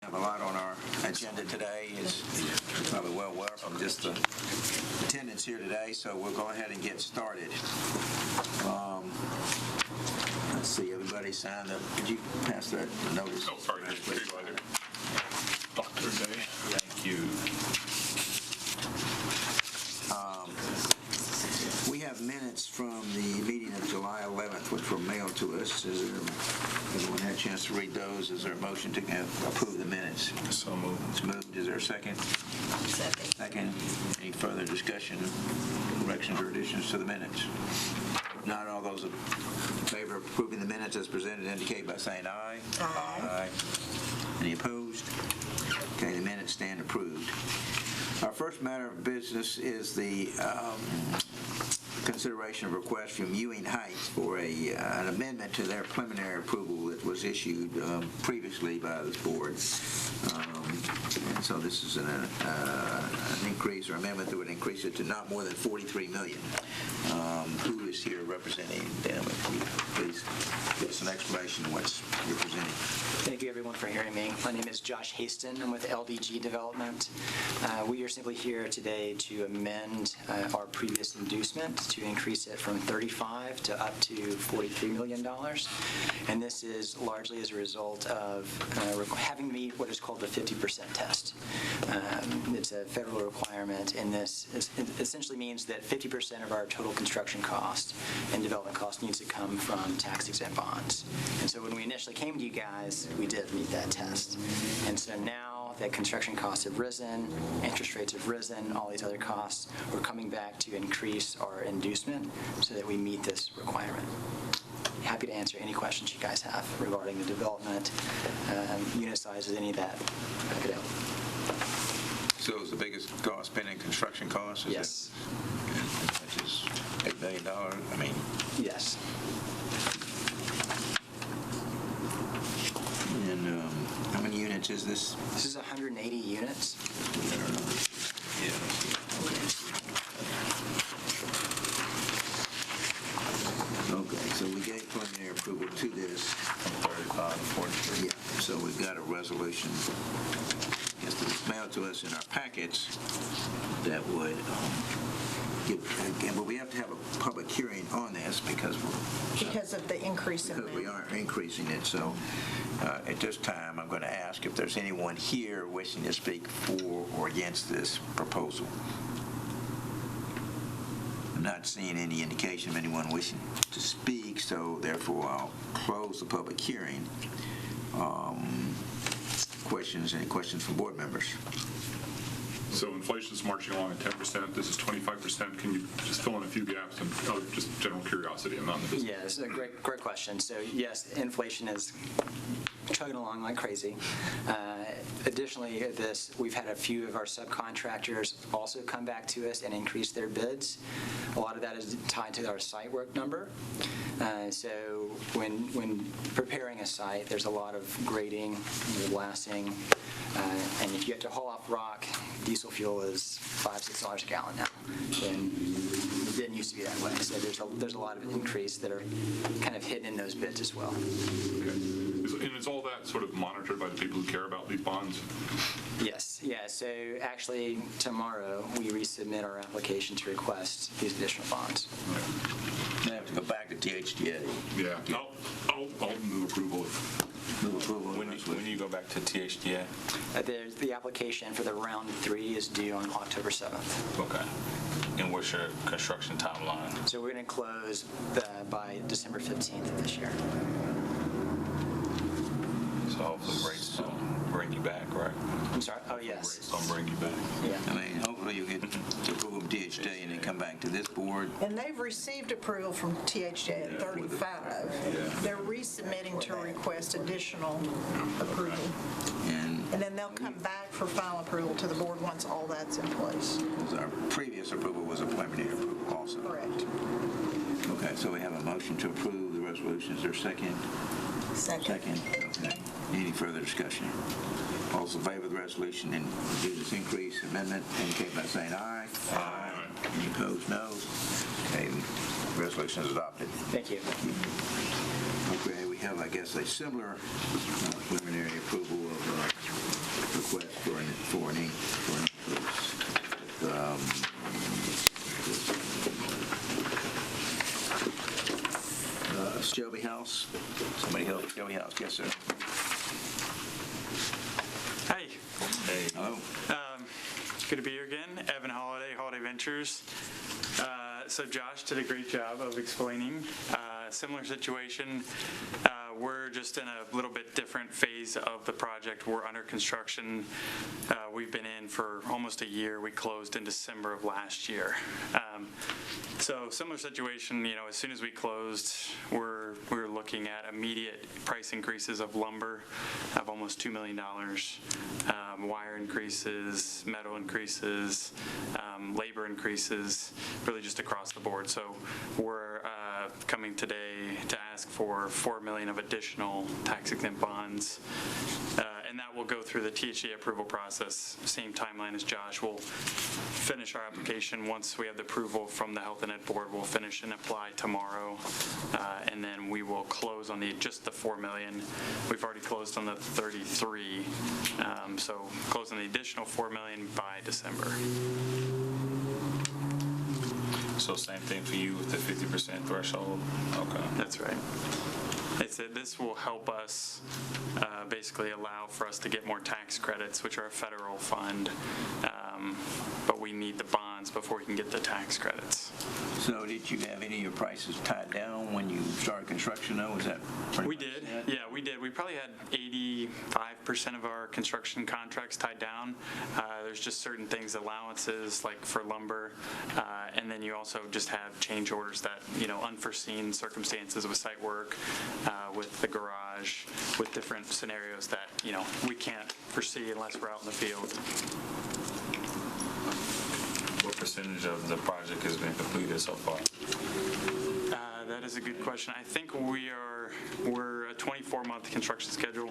have a lot on our agenda today. Is probably well aware from just the attendance here today, so we'll go ahead and get started. Let's see, everybody signed up. Could you pass that notice? Oh, sorry. Dr. Day. Thank you. We have minutes from the meeting of July 11th, which were mailed to us. Has everyone had a chance to read those? Is there a motion to approve the minutes? So moved. It's moved. Is there a second? Second. Any further discussion, corrections, or additions to the minutes? If not, all those in favor of approving the minutes as presented indicate by saying aye. Aye. Any opposed? Okay, the minutes stand approved. Our first matter of business is the consideration of request from Ewing Heights for an amendment to their preliminary approval that was issued previously by this board. And so this is an increase or amendment that would increase it to not more than $43 million. Who is here representing them? If you please give us an explanation of what you're presenting. Thank you, everyone, for hearing me. My name is Josh Haston. I'm with LDG Development. We are simply here today to amend our previous inducement to increase it from $35 to up to $43 million. And this is largely as a result of having to meet what is called the 50% test. It's a federal requirement, and this essentially means that 50% of our total construction cost and development cost needs to come from tax-exempt bonds. And so when we initially came to you guys, we did meet that test. And so now that construction costs have risen, interest rates have risen, all these other costs, we're coming back to increase our inducement so that we meet this requirement. Happy to answer any questions you guys have regarding the development, unit sizes, any of that. Back it out. So is the biggest cost been in construction costs? Yes. Which is $8 million? I mean... Yes. And how many units is this? This is 180 units. I don't know. Yeah. Okay, so we gave preliminary approval to this. From 35 to 43. Yeah, so we've got a resolution, I guess, that's mailed to us in our packets that would but we have to have a public hearing on this because of the increase in we are increasing it. So at this time, I'm going to ask if there's anyone here wishing to speak for or against this proposal. I'm not seeing any indication of anyone wishing to speak, so therefore I'll close the public hearing. Any questions from board members? So inflation's marching along at 10%. This is 25%. Can you just fill in a few gaps and just general curiosity? I'm not in the business. Yeah, this is a great question. So yes, inflation is chugging along like crazy. Additionally, we've had a few of our subcontractors also come back to us and increase their bids. A lot of that is tied to our site work number. So when preparing a site, there's a lot of grading, blasting, and if you have to haul off rock, diesel fuel is $5-6 a gallon now. And it didn't used to be that way. So there's a lot of increase that are kind of hidden in those bids as well. Okay. And is all that sort of monitored by the people who care about these bonds? Yes. Yeah. So actually, tomorrow we resubmit our application to request these additional bonds. I have to go back to THDA. Yeah. I'll move approval. When do you go back to THDA? The application for the round 3 is due on October 7th. Okay. And what's your construction timeline? So we're going to close by December 15th of this year. So hopefully rates don't bring you back, right? I'm sorry? Oh, yes. Rates don't bring you back. Yeah. I mean, hopefully you'll get to approval from THDA and then come back to this board. And they've received approval from THJ at 35. They're resubmitting to request additional approval. And then they'll come back for final approval to the board once all that's in place. Our previous approval was a preliminary approval also. Correct. Okay, so we have a motion to approve the resolution. Is there a second? Second. Okay. Any further discussion? All those in favor of the resolution and do this increase amendment indicate by saying aye. Aye. Any opposed, no. Okay, the resolution is adopted. Thank you. Okay, we have, I guess, a similar preliminary approval of Shelby House. Yes, sir. Hi, Hello. good to be here again. Evan Holiday, Holiday Ventures. So Josh did a great job of explaining. Similar situation. We're just in a little bit different phase of the project. We're under construction. We've been in for almost a year. We closed in December of last year. So similar situation, as soon as we closed, we're looking at immediate price increases of lumber of almost $2 million, wire increases, metal increases, labor increases, really just across the board. So we're coming today to ask for $4 million of additional tax-exempt bonds, and that will go through the THA approval process. Same timeline as Josh. We'll finish our application once we have the approval from the Health and Ed Board. We'll finish and apply tomorrow, and then we will close on just the $4 million. We've already closed on the 33, so close on the additional $4 million by December. So same thing for you with the 50% threshold? Okay. That's right. This will help us basically allow for us to get more tax credits, which are a federal fund, but we need the bonds before we can get the tax credits. So did you have any of your prices tied down when you started construction, though? Was that pretty We much did. it? Yeah, we did. We probably had 85% of our construction contracts tied down. There's just certain things, allowances like for lumber, and then you also just have change orders that, unforeseen circumstances with site work, with the garage, with different scenarios that, we can't foresee unless we're out in the field. What percentage of the project has been completed so far? That is a good question. I think we're a 24-month construction schedule.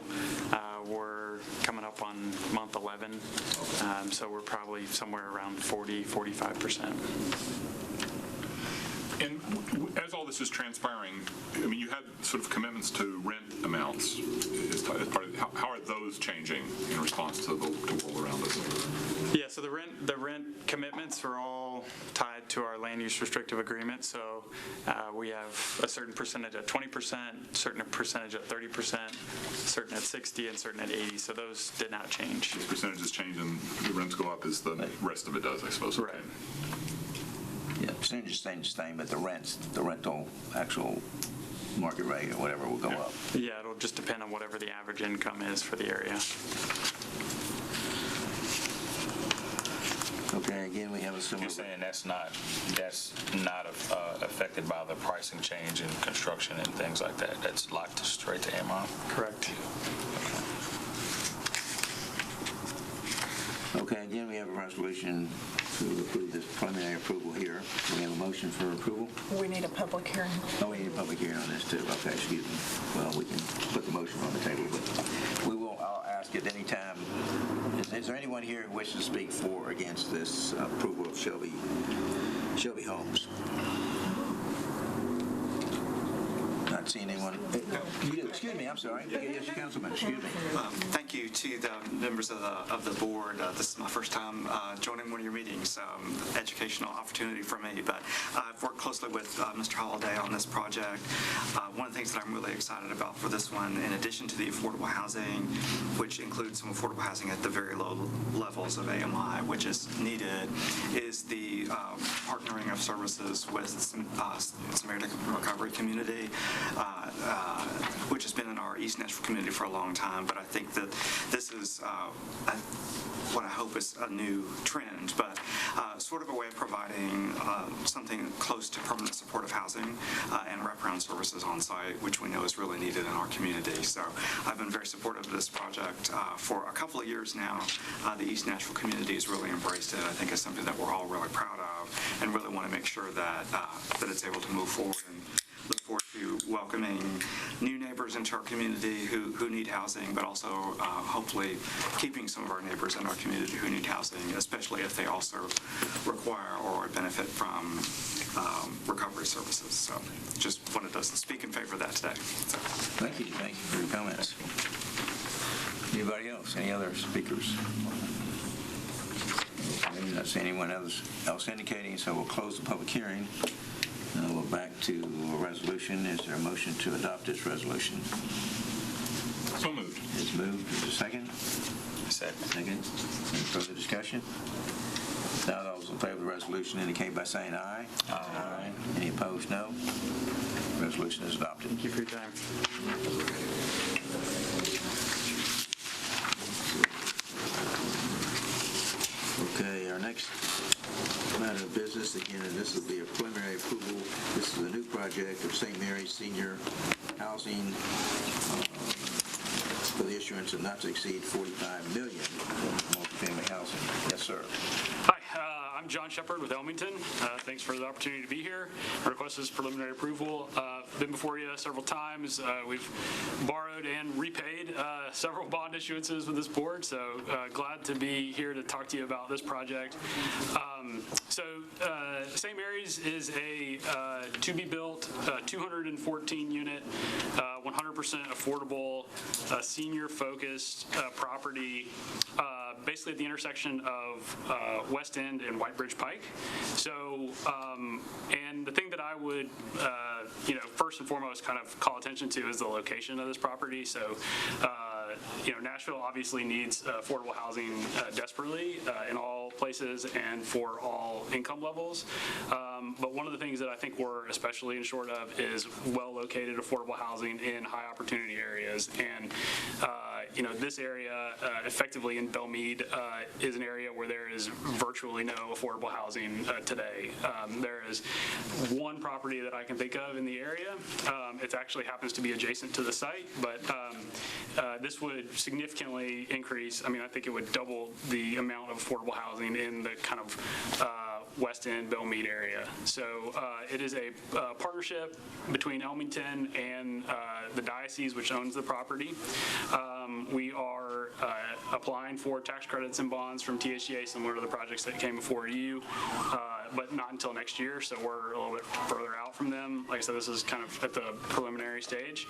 We're coming up on month 11, so we're probably somewhere around 40-45%. And as all this is transpiring, you had sort of commitments to rent amounts as part of how are those changing in response to the world around us? Yeah, so the rent commitments are all tied to our land use restrictive agreement. So we have a certain percentage at 20%, certain percentage at 30%, certain at 60%, and certain at 80%. So those did not change. Those percentages change and the rents go up as the rest of it does, I suppose. Right. Yeah, percentage stays the same, but the rental actual market rate or whatever will go up. Yeah, it'll just depend on whatever the average income is for the area. Okay, again, we have a similar. You're saying that's not affected by the pricing change in construction and things like that? That's locked straight to AMI? Correct. Okay, again, we have a resolution to approve this preliminary approval here. We have a motion for approval. We need a public hearing. Oh, we need a public hearing on this too. Okay, excuse me. Well, we can put the motion on the table, but I'll ask at any time, is there anyone here who wishes to speak for or against this approval of Shelby Homes? Not seeing anyone. You do. Excuse me, I'm sorry. Yes, Councilman, excuse me. Thank you to the members of the board. This is my first time joining one of your meetings. Educational opportunity for me, but I've worked closely with Mr. Holliday on this project. One of the things that I'm really excited about for this one, in addition to the affordable housing, which includes some affordable housing at the very low levels of AMI, which is needed, is the partnering of services with Samaritan Recovery Community, which has been in our East Nashville community for a long time. But I think that this is what I hope is a new trend, but sort of a way of providing something close to permanent supportive housing and wraparound services on site, which we know is really needed in our community. So I've been very supportive of this project for a couple of years now. The East Nashville community has really embraced it. I think it's something that we're all really proud of and really want to make sure that it's able to move forward, and look forward to welcoming new neighbors into our community who need housing, but also hopefully keeping some of our neighbors in our community who need housing, especially if they also require or benefit from recovery services. So just wanted to speak in favor of that today. So. Thank you for your comments. Anybody else? Any other speakers? I'm not seeing anyone else indicating, so we'll close the public hearing. We're back to a resolution. Is there a motion to adopt this resolution? It's moved. Is there a second? Second. Any further discussion? Not all those in favor of the resolution indicate by saying aye. Aye. Any opposed, no. Resolution is adopted. Thank you for your time. Okay, our next matter of business, again, and this will be a preliminary approval. This is a new project of St. Mary's Senior Housing for the issuance of not to exceed $45 million for multifamily housing. Yes, sir. Hi, I'm John Shepard with Elmington. Thanks for the opportunity to be here. I request this preliminary approval. Been before you several times. We've borrowed and repaid several bond issuances with this board, so glad to be here to talk to you about this project. St. Mary's is a to-be-built 214-unit, 100% affordable, senior-focused property, basically at the intersection of West End and White Bridge Pike. So, and the thing that I would, first and foremost kind of call attention to is the location of this property. So, Nashville obviously needs affordable housing desperately in all places and for all income levels. But one of the things that I think we're especially in short of is well-located affordable housing in high-opportunity areas. And this area, effectively in Belmead, is an area where there is virtually no affordable housing today. There is one property that I can think of in the area. It actually happens to be adjacent to the site, but this would significantly increase. I think it would double the amount of affordable housing in the kind of West End, Belmead area. So it is a partnership between Elmington and the diocese, which owns the property. We are applying for tax credits and bonds from THCA, similar to the projects that came before you, but not until next year, so we're a little bit further out from them. Like I said, this is kind of at the preliminary stage.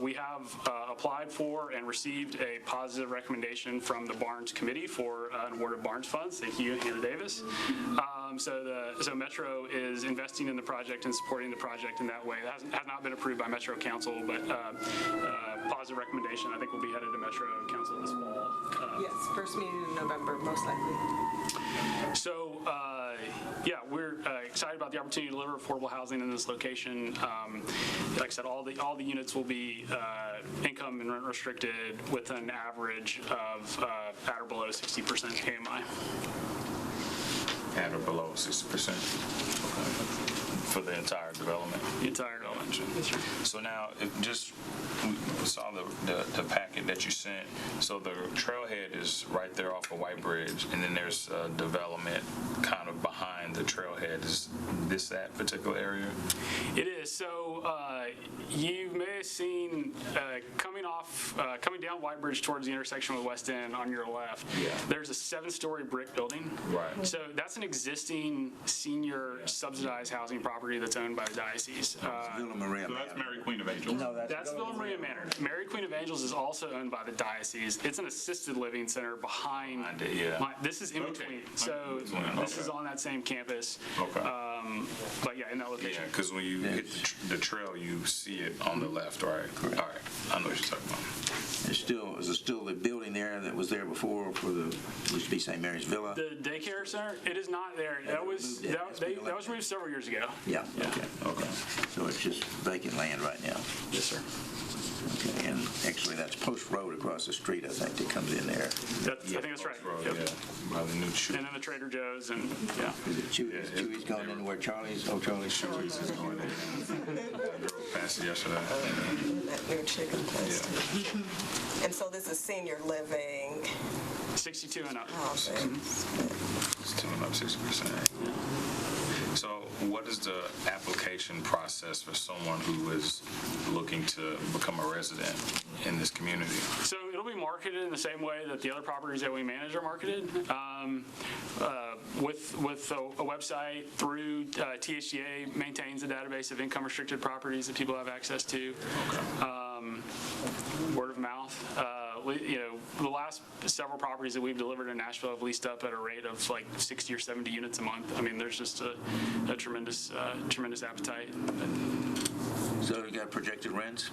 We have applied for and received a positive recommendation from the Barnes Committee for an award of Barnes funds. Thank you, Hannah Davis. So Metro is investing in the project and supporting the project in that way. That has not been approved by Metro Council, but positive recommendation. I think we'll be headed to Metro Council this fall. Yes, first meeting in November, most likely. So, we're excited about the opportunity to deliver affordable housing in this location. Like I said, all the units will be income and rent restricted with an average of at or below 60% AMI. At or below 60%? For the entire development? The entire development. So now, we saw the packet that you sent. So the trailhead is right there off of White Bridge, and then there's development kind of behind the trailhead. Is this that particular area? It is. So you may have seen coming down White Bridge towards the intersection with West End on your left. Yeah. There's a 7-story brick building. Right. So that's an existing senior subsidized housing property that's owned by the diocese. Villa Maria. So that's Mary Queen of Angels. No, That's Villa Maria Manor. Mary Queen of Angels is also owned by the diocese. It's an assisted living center behind. This is in between. So this is on that same campus. Okay. But in that location. Yeah, because when you hit the trail, you see it on the left, right? Correct. All right, I know what you're talking about. Is it still the building there that was there before for used to be St. Mary's Villa? The daycare center, it is not there. That was moved several years ago. Yeah. Okay. So it's just vacant land right now. Yes, sir. Okay, and actually that's Post Road across the street, I think, that comes in there. I think that's right. Road, Yep. yeah, by the new shoe. And then the Trader Joe's and Is it Chewy's? Chewy's going into where Charlie's? Oh, Charlie's. Shoes is going in. I drove past it yesterday. That new chicken place. And so this is senior living. 62 and up. Housing. It's tuning up 60%. So what is the application process for someone who is looking to become a resident in this community? So it'll be marketed in the same way that the other properties that we manage are marketed, with a website through THCA maintains a database of income restricted properties that people have access to. Word of mouth. The last several properties that we've delivered in Nashville have leased up at a rate of like 60 or 70 units a month. There's just a tremendous appetite. So you got projected rents?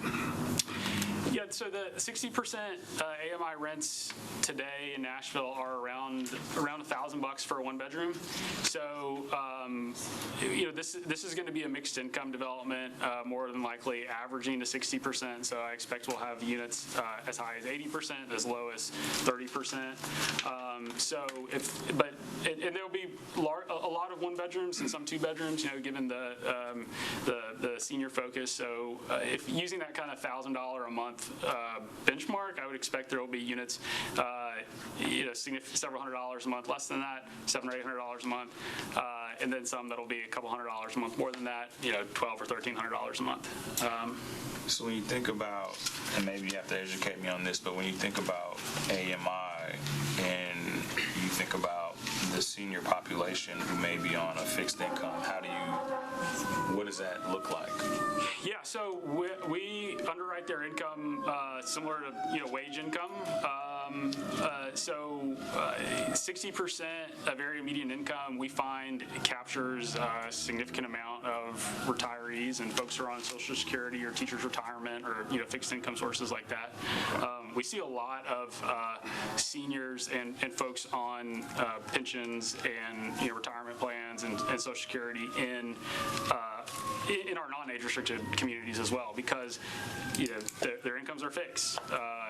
Yeah, so the 60% AMI rents today in Nashville are around $1,000 for a one-bedroom. So, this is going to be a mixed income development, more than likely averaging to 60%. So I expect we'll have units as high as 80%, as low as 30%. And there'll be a lot of one bedrooms and some two bedrooms, given the senior focus. So if using that kind of $1,000 a month benchmark, I would expect there will be units, several $100s a month less than that, $700 or $800 a month, and then some that'll be a couple $100s a month more than that, $1,200 or $1,300 a month. So when you think about, and maybe you have to educate me on this, but when you think about AMI and you think about the senior population who may be on a fixed income, what does that look like? Yeah, so we underwrite their income similar to wage income. 60% of area median income we find captures a significant amount of retirees and folks who are on Social Security or teachers' retirement or fixed income sources like that. We see a lot of seniors and folks on pensions and retirement plans and Social Security in our non-age restricted communities as well, because their incomes are fixed,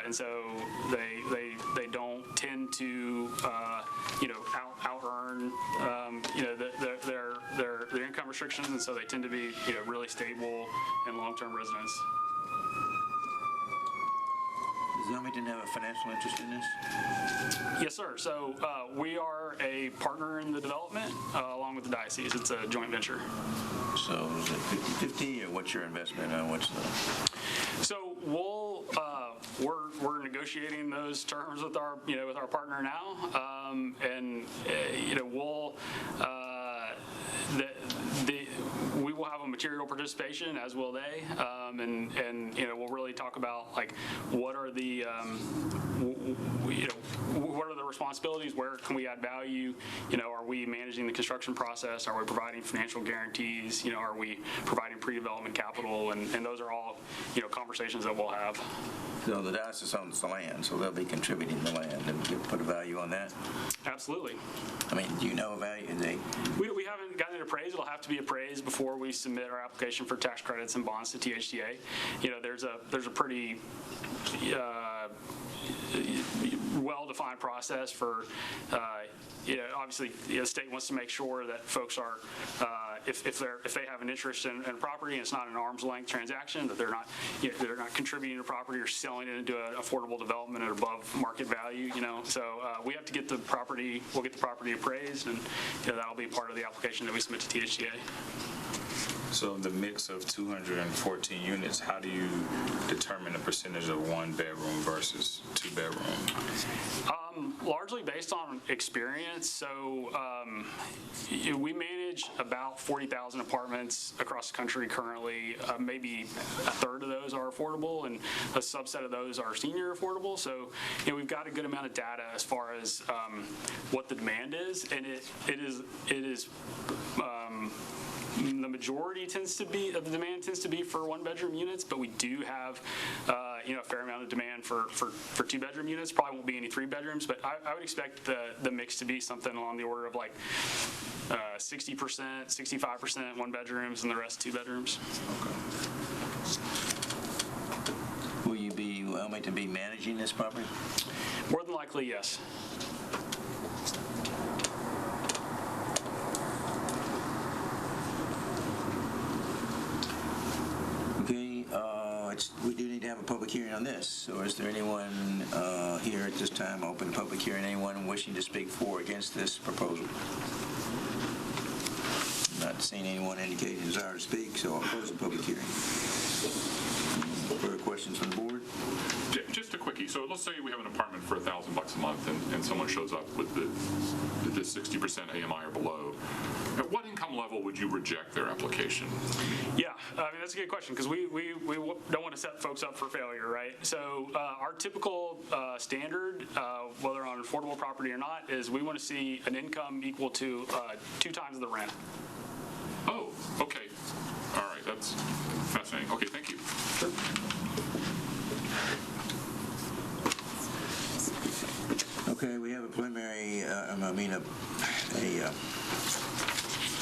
and so they don't tend to out earn their income restrictions, and so they tend to be really stable and long-term residents. Does Wilmington have a financial interest in this? Yes, sir. So we are a partner in the development along with the diocese. It's a joint venture. So is it 50/50, or what's your investment? So we're negotiating those terms with our partner now, and we will have a material participation, as will they, and we'll really talk about what are the what are the responsibilities, where can we add value, are we managing the construction process, are we providing financial guarantees, are we providing pre-development capital, and those are all conversations that we'll have. So the diocese owns the land, so they'll be contributing the land, and you put a value on that? Absolutely. I mean, do you know a value? We haven't gotten it appraised. It'll have to be appraised before we submit our application for tax credits and bonds to THDA. There's a pretty well-defined process for, obviously, the state wants to make sure that folks are, if they have an interest in property and it's not an arm's length transaction, that they're not contributing to property or selling it into an affordable development at above market value. So we have to get the property. We'll get the property appraised, and that'll be part of the application that we submit to THDA. So the mix of 214 units, how do you determine the percentage of one bedroom versus two bedroom? Largely based on experience. So we manage about 40,000 apartments across the country currently. Maybe a third of those are affordable, and a subset of those are senior affordable. So we've got a good amount of data as far as what the demand is, and it is. The majority of the demand tends to be for one-bedroom units, but we do have a fair amount of demand for two-bedroom units. Probably won't be any three-bedrooms, but I would expect the mix to be something along the order of 60%, 65% one-bedrooms, and the rest two-bedrooms. Okay. Will you be Wilmington be managing this property? More than likely, yes. Okay, we do need to have a public hearing on this. So is there anyone here at this time, open the public hearing, anyone wishing to speak for or against this proposal? Not seeing anyone indicate a desire to speak, so I'll close the public hearing. Further questions from the board? Just a quickie. So let's say we have an apartment for $1,000 a month, and someone shows up with the 60% AMI or below. At what income level would you reject their application? Yeah, I mean, that's a good question, because we don't want to set folks up for failure, right? So our typical standard, whether on an affordable property or not, is we want to see an income equal to 2 times the rent. Oh, okay. All right, that's fascinating. Okay, thank you. Sure. Okay, we have a preliminary, a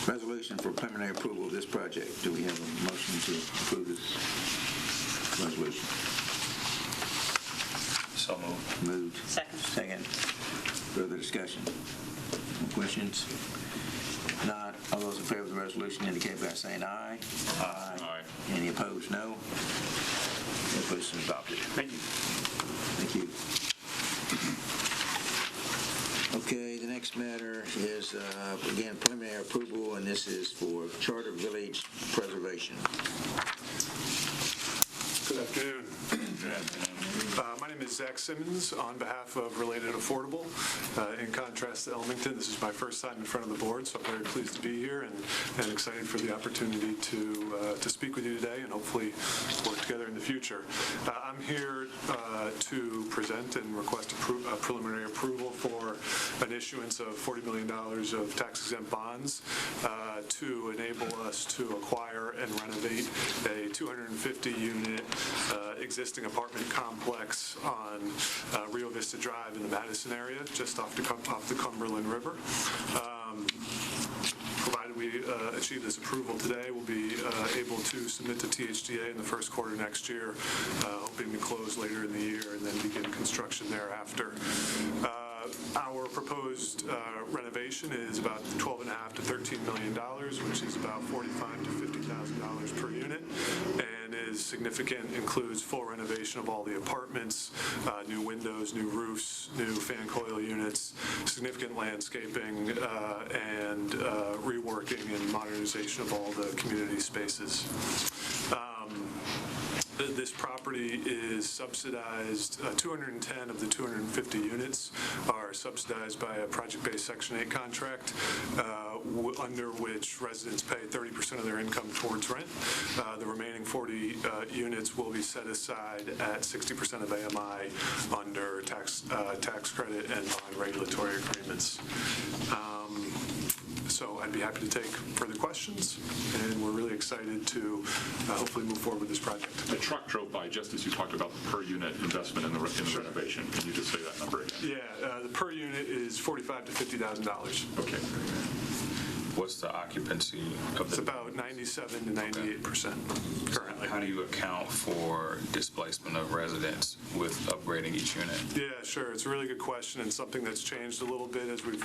resolution for preliminary approval of this project. Do we have a motion to approve this resolution? So moved. Moved. Second. Second. Further discussion? Questions? Not. All those in favor of the resolution indicate by saying aye. Aye. Aye. Any opposed, no. Resolution is adopted. Thank you. Thank you. Okay, the next matter is, again, preliminary approval, and this is for Charter Village preservation. Good afternoon. My name is Zach Simmons on behalf of Related Affordable. In contrast to Elmington, this is my first time in front of the board, so I'm very pleased to be here and excited for the opportunity to speak with you today and hopefully work together in the future. I'm here to present and request preliminary approval for an issuance of $40 million of tax-exempt bonds to enable us to acquire and renovate a 250-unit existing apartment complex on Rio Vista Drive in the Madison area, just off the Cumberland River. Provided we achieve this approval today, we'll be able to submit to THDA in the first quarter next year, hoping to close later in the year and then begin construction thereafter. Our proposed renovation is about $12.5 to $13 million, which is about $45,000 to $50,000 per unit, and is significant. Includes full renovation of all the apartments, new windows, new roofs, new fan coil units, significant landscaping, and reworking and modernization of all the community spaces. This property is subsidized, 210 of the 250 units are subsidized by a project-based Section 8 contract, under which residents pay 30% of their income towards rent. The remaining 40 units will be set aside at 60% of AMI under tax credit and non-regulatory agreements. So I'd be happy to take further questions, and we're really excited to hopefully move forward with this project. The truck drove by just as you talked about the per unit investment in the renovation. Can you just say that number again? Yeah, the per unit is $45,000 to $50,000. Okay. What's the occupancy of It's the? about 97 to 98% currently. How do you account for displacement of residents with upgrading each unit? Yeah, sure. It's a really good question and something that's changed a little bit as we've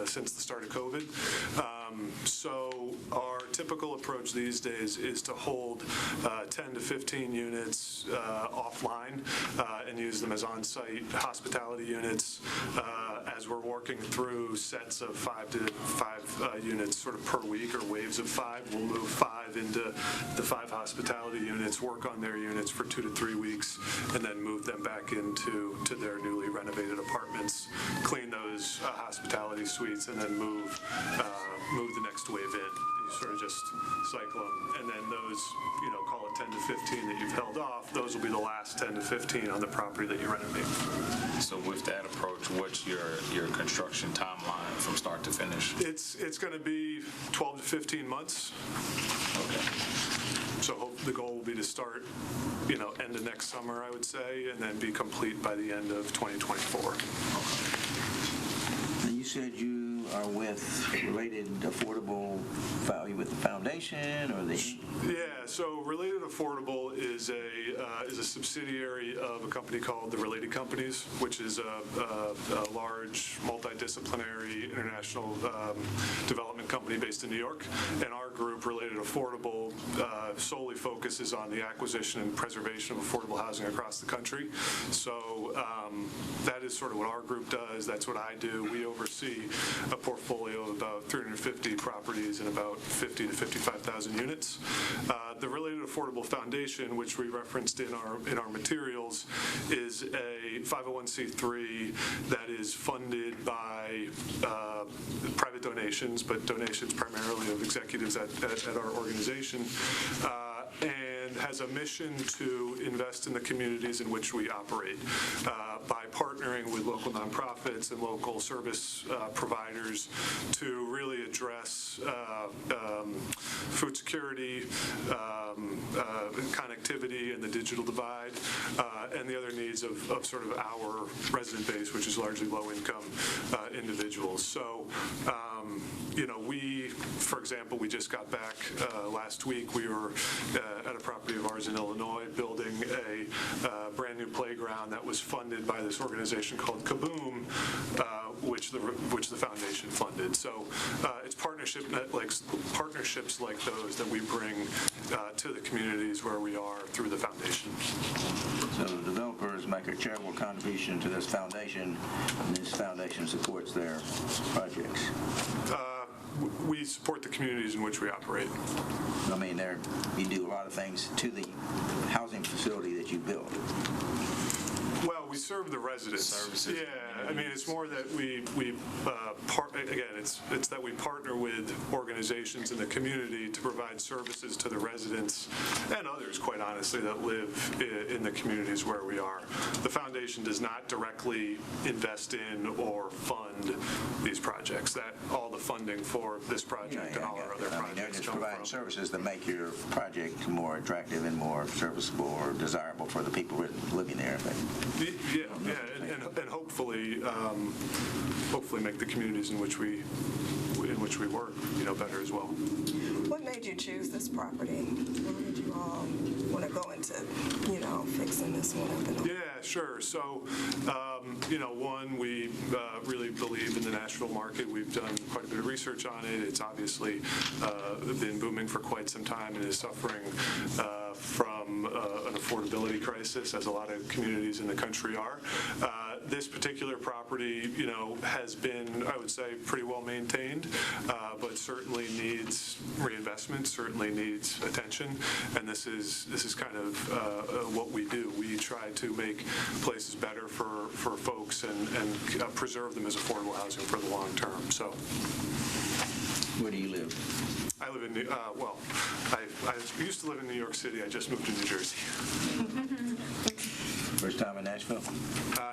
since the start of COVID. So our typical approach these days is to hold 10 to 15 units offline and use them as on-site hospitality units. As we're working through sets of 5 units sort of per week, or waves of 5, we'll move 5 into the 5 hospitality units, work on their units for 2 to 3 weeks, and then move them back into their newly renovated apartments, clean those hospitality suites, and then move the next wave in. You sort of just cycle them, and then those, call it 10 to 15 that you've held off, those will be the last 10 to 15 on the property that you renovate. So with that approach, what's your construction timeline from start to finish? It's going to be 12 to 15 months. Okay. So the goal will be to start, end of next summer, I would say, and then be complete by the end of 2024. And you said you are with Related Affordable Value with the foundation, or the? Yeah, so Related Affordable is a subsidiary of a company called the Related Companies, which is a large multidisciplinary international development company based in New York. And our group, Related Affordable, solely focuses on the acquisition and preservation of affordable housing across the country. So that is sort of what our group does. That's what I do. We oversee a portfolio of about 350 properties and about 50 to 55,000 units. The Related Affordable Foundation, which we referenced in our materials, is a 501c3 that is funded by private donations, but donations primarily of executives at our organization, and has a mission to invest in the communities in which we operate by partnering with local nonprofits and local service providers to really address food security, connectivity, and the digital divide, and the other needs of sort of our resident base, which is largely low-income individuals. So, for example, we just got back last week. We were at a property of ours in Illinois building a brand new playground that was funded by this organization called Kaboom, which the foundation funded. So it's partnerships like those that we bring to the communities where we are through the foundation. So the developers make a charitable contribution to this foundation, and this foundation supports their projects. We support the communities in which we operate. I mean, you do a lot of things to the housing facility that you built. Well, we serve the residents. Services. Yeah, I mean, it's more that it's that we partner with organizations in the community to provide services to the residents and others, quite honestly, that live in the communities where we are. The foundation does not directly invest in or fund these projects. That all the funding for this project and all our other projects they're just come providing from. services that make your project more attractive and more serviceable or desirable for the people living there. Yeah, and hopefully make the communities in which we work, better as well. What made you choose this property? Why did you all want to go into, fixing this one up? Yeah, sure. So, one, we really believe in the Nashville market. We've done quite a bit of research on it. It's obviously been booming for quite some time and is suffering from an affordability crisis, as a lot of communities in the country are. This particular property, has been, I would say, pretty well maintained, but certainly needs reinvestment, certainly needs attention, and this is kind of what we do. We try to make places better for folks and preserve them as affordable housing for the long term. So, Where do you live? I live in I used to live in New York City. I just moved to New Jersey. First time in Nashville?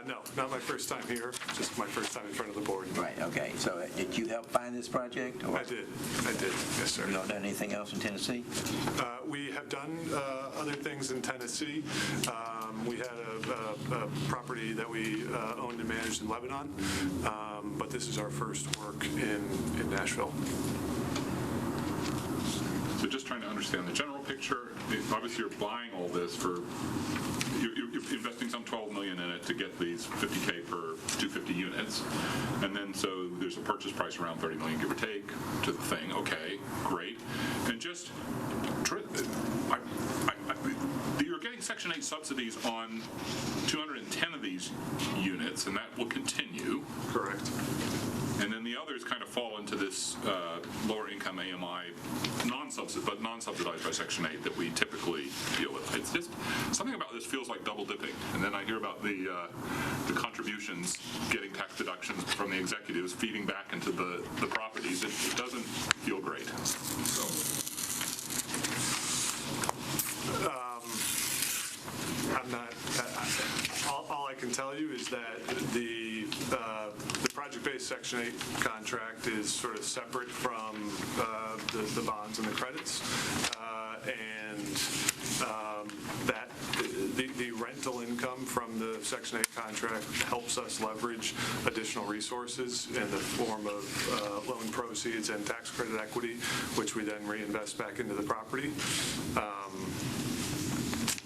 No, not my first time here, just my first time in front of the board. Right, okay. So did you help find this project? Or? I did, yes, sir. You don't done anything else in Tennessee? We have done other things in Tennessee. We had a property that we owned and managed in Lebanon, but this is our first work in Nashville. So just trying to understand the general picture. Obviously, you're buying all this you're investing some $12 million in it to get these $50K per 250 units, and then so there's a purchase price around $30 million, give or take, to the thing. Okay, great. And just you're getting Section 8 subsidies on 210 of these units, and that will continue. Correct. And then the others kind of fall into this lower income AMI, non-subsidized by Section 8 that we typically deal with. It's just, something about this feels like double dipping. And then I hear about the contributions, getting tax deductions from the executives, feeding back into the properties. It doesn't feel great. So. I'm not. All I can tell you is that the project-based Section 8 contract is sort of separate from the bonds and the credits, and that the rental income from the Section 8 contract helps us leverage additional resources in the form of loan proceeds and tax credit equity, which we then reinvest back into the property.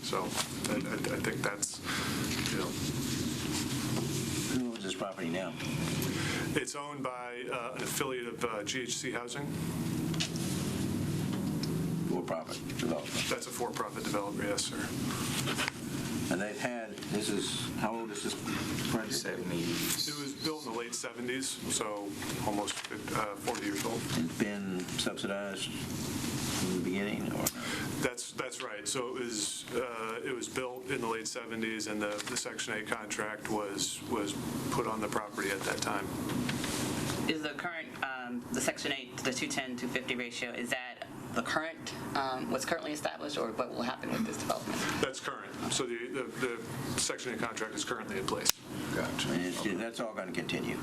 So I think that's, Who owns this property now? It's owned by an affiliate of GHC Housing. For-profit development. That's a for-profit developer, yes, sir. And they've had, how old is this project? 70s. It was built in the late 70s, so almost 40 years old. It's been subsidized from the beginning, or? That's right. So it was built in the late 70s, and the Section 8 contract was put on the property at that time. Is the current, the Section 8, the 210-250 ratio, is that the current, what's currently established, or what will happen with this development? That's current. So the Section 8 contract is currently in place. Gotcha. And that's all going to continue?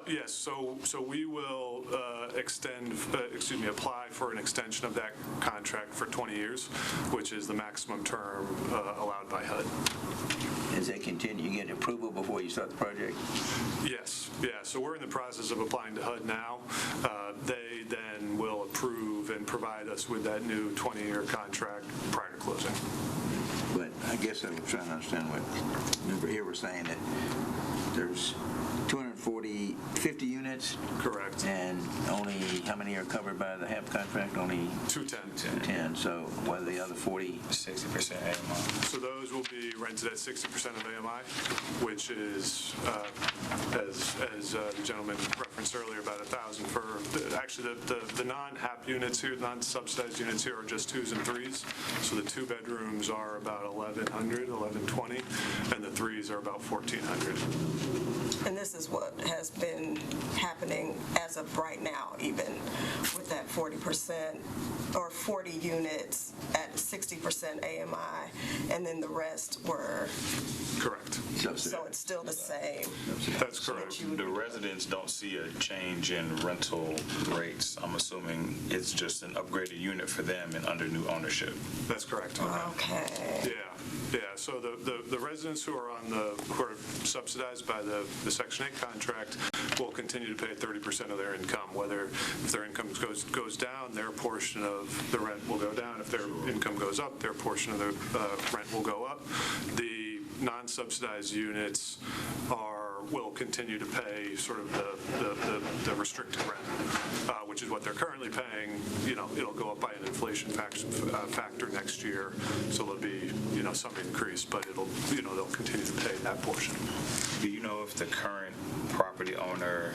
Yes, so we will apply for an extension of that contract for 20 years, which is the maximum term allowed by HUD. as they continue, you get approval before you start the project? Yes, yeah, so we're in the process of applying to HUD now. They then will approve and provide us with that new 20-year contract prior to closing. But I guess I was trying to understand what, remember here we're saying that there's 50 units, Correct. and only, how many are covered by the HAP contract? Only 210. 10, so what are the other 40? 60% AMI. So those will be rented at 60% of AMI, which is, as the gentleman referenced earlier, about $1,000 for, actually the non-HAP units here, non-subsidized units here are just 2s and 3s. So the 2 bedrooms are about $1,100, $1,120, and the 3s are about $1,400. And this is what has been happening as of right now, even with that 40% or 40 units at 60% AMI, and then the rest were, Correct. so it's still the same. That's correct. The residents don't see a change in rental rates. I'm assuming it's just an upgraded unit for them and under new ownership. That's correct. Okay. Yeah, so the residents who are who are subsidized by the Section 8 contract will continue to pay 30% of their income, whether if their income goes down, their portion of the rent will go down. If their income goes up, their portion of the rent will go up. The non-subsidized units will continue to pay sort of the restricted rent, which is what they're currently paying. It'll go up by an inflation factor next year, so there'll be some increase, but they'll continue to pay that portion. Do you know if the current property owner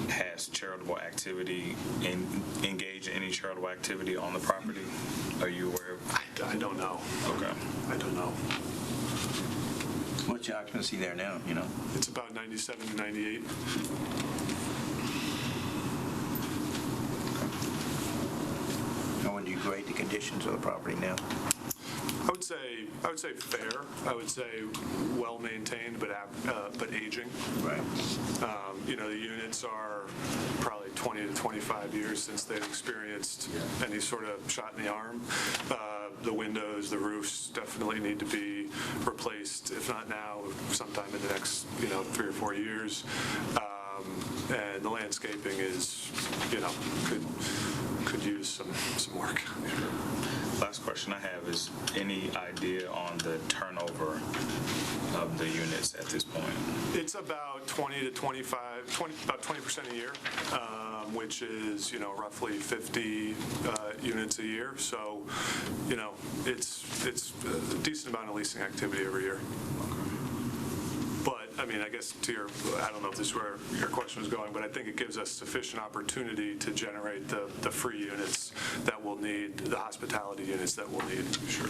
has charitable activity engage in any charitable activity on the property? Are you aware of? I don't know. Okay. I don't know. What's your occupancy there now, It's about 97 to 98. How would you grade the conditions of the property now? I would say fair. I would say well maintained, but aging. Right. The units are probably 20 to 25 years since they've experienced any sort of shot in the arm. The windows, the roofs definitely need to be replaced, if not now, sometime in the next 3 or 4 years. And the landscaping is, could use some work. Last question I have is any idea on the turnover of the units at this point? It's about 20 to 25, about 20% a year, which is, roughly 50 units a year. So, it's a decent amount of leasing activity every year. But, I guess I don't know if this is where your question was going, but I think it gives us sufficient opportunity to generate the free units that we'll need, the hospitality units that we'll need. Sure.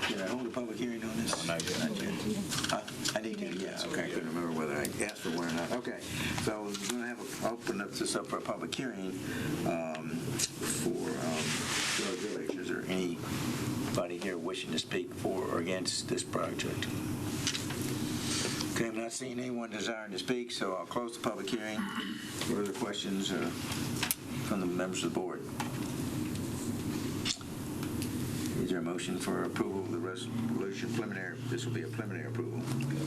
Did I hold a public hearing on this? Not yet. I need to, yeah, okay, I couldn't remember whether I asked for one or not. Okay, so we're going to open this up for a public hearing for Village Village. Is there anybody here wishing to speak for or against this project? Okay, I'm not seeing anyone desiring to speak, so I'll close the public hearing. Further questions from the members of the board? Is there a motion for approval of the resolution preliminary? This will be a preliminary approval.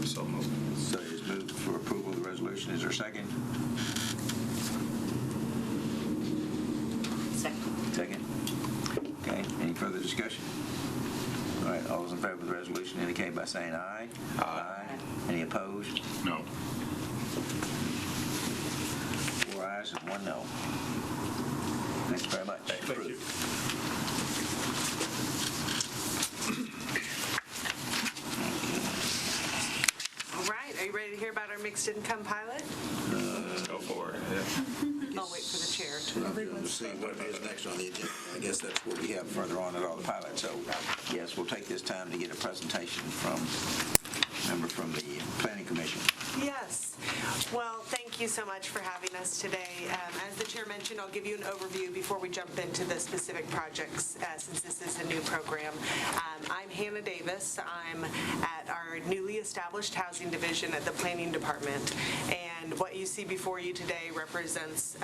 So moved. So it is moved for approval of the resolution. Is there a second? Second. Okay, any further discussion? All right, all those in favor of the resolution indicate by saying aye. Aye. Any opposed? No. 4 ayes and 1 no. Thank you very much. Thank you. All right, are you ready to hear about our mixed income pilot? Let's go for it. Yeah. I'll wait for the chair to. We'll see what is next on the agenda. I guess that's what we have further on at all the pilots. So, yes, we'll take this time to get a presentation from a member from the Planning Commission. Yes. Well, thank you so much for having us today. As the chair mentioned, I'll give you an overview before we jump into the specific projects, since this is a new program. I'm Hannah Davis. I'm at our newly established housing division at the Planning Department. And what you see before you today represents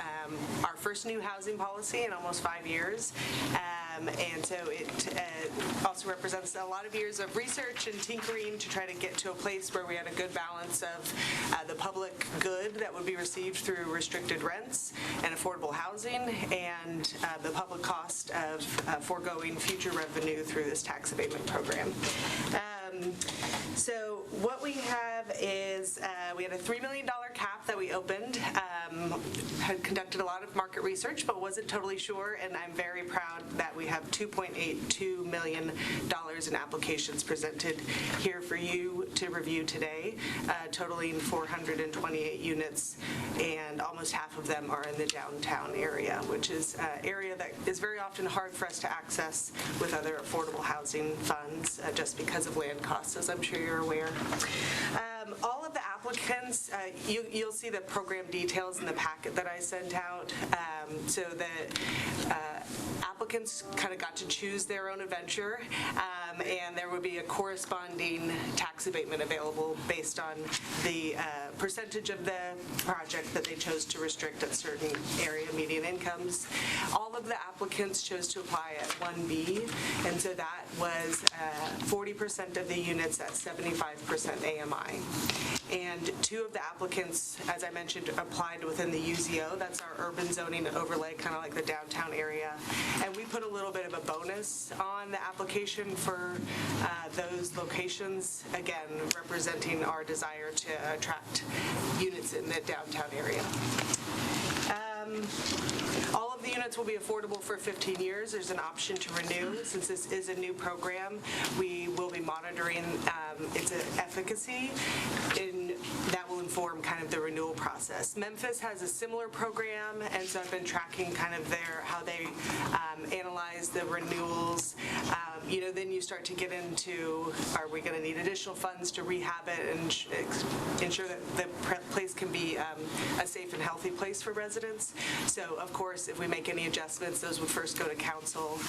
our first new housing policy in almost 5 years. And so it also represents a lot of years of research and tinkering to try to get to a place where we had a good balance of the public good that would be received through restricted rents and affordable housing, and the public cost of foregoing future revenue through this tax abatement program. So what we have is we had a $3 million cap that we opened, had conducted a lot of market research, but wasn't totally sure, and I'm very proud that we have $2.82 million in applications presented here for you to review today, totaling 428 units, and almost half of them are in the downtown area, which is an area that is very often hard for us to access with other affordable housing funds just because of land costs, as I'm sure you're aware. All of the applicants, you'll see the program details in the packet that I sent out. So the applicants kind of got to choose their own adventure, and there would be a corresponding tax abatement available based on the percentage of the project that they chose to restrict at certain area median incomes. All of the applicants chose to apply at 1B, and so that was 40% of the units at 75% AMI. And two of the applicants, as I mentioned, applied within the UZO. That's our urban zoning overlay, kind of like the downtown area. And we put a little bit of a bonus on the application for those locations, again, representing our desire to attract units in the downtown area. All of the units will be affordable for 15 years. There's an option to renew. Since this is a new program, we will be monitoring its efficacy, and that will inform kind of the renewal process. Memphis has a similar program, and so I've been tracking kind of how they analyze the renewals. Then you start to get into, are we going to need additional funds to rehab it and ensure that the place can be a safe and healthy place for residents? So, of course, if we make any adjustments, those would first go to council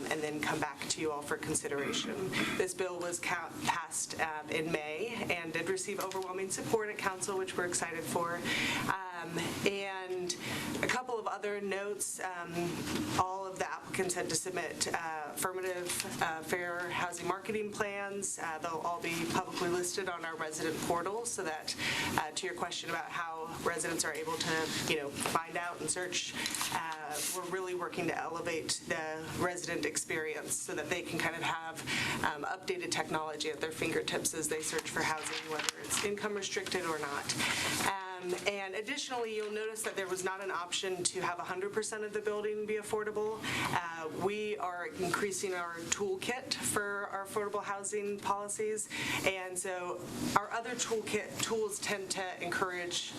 and then come back to you all for consideration. This bill was passed in May and did receive overwhelming support at council, which we're excited for. And a couple of other notes, all of the applicants had to submit affirmative fair housing marketing plans. They'll all be publicly listed on our resident portal, so that to your question about how residents are able to find out and search, we're really working to elevate the resident experience so that they can kind of have updated technology at their fingertips as they search for housing, whether it's income restricted or not. And additionally, you'll notice that there was not an option to have 100% of the building be affordable. We are increasing our toolkit for our affordable housing policies, and so our other tools tend to encourage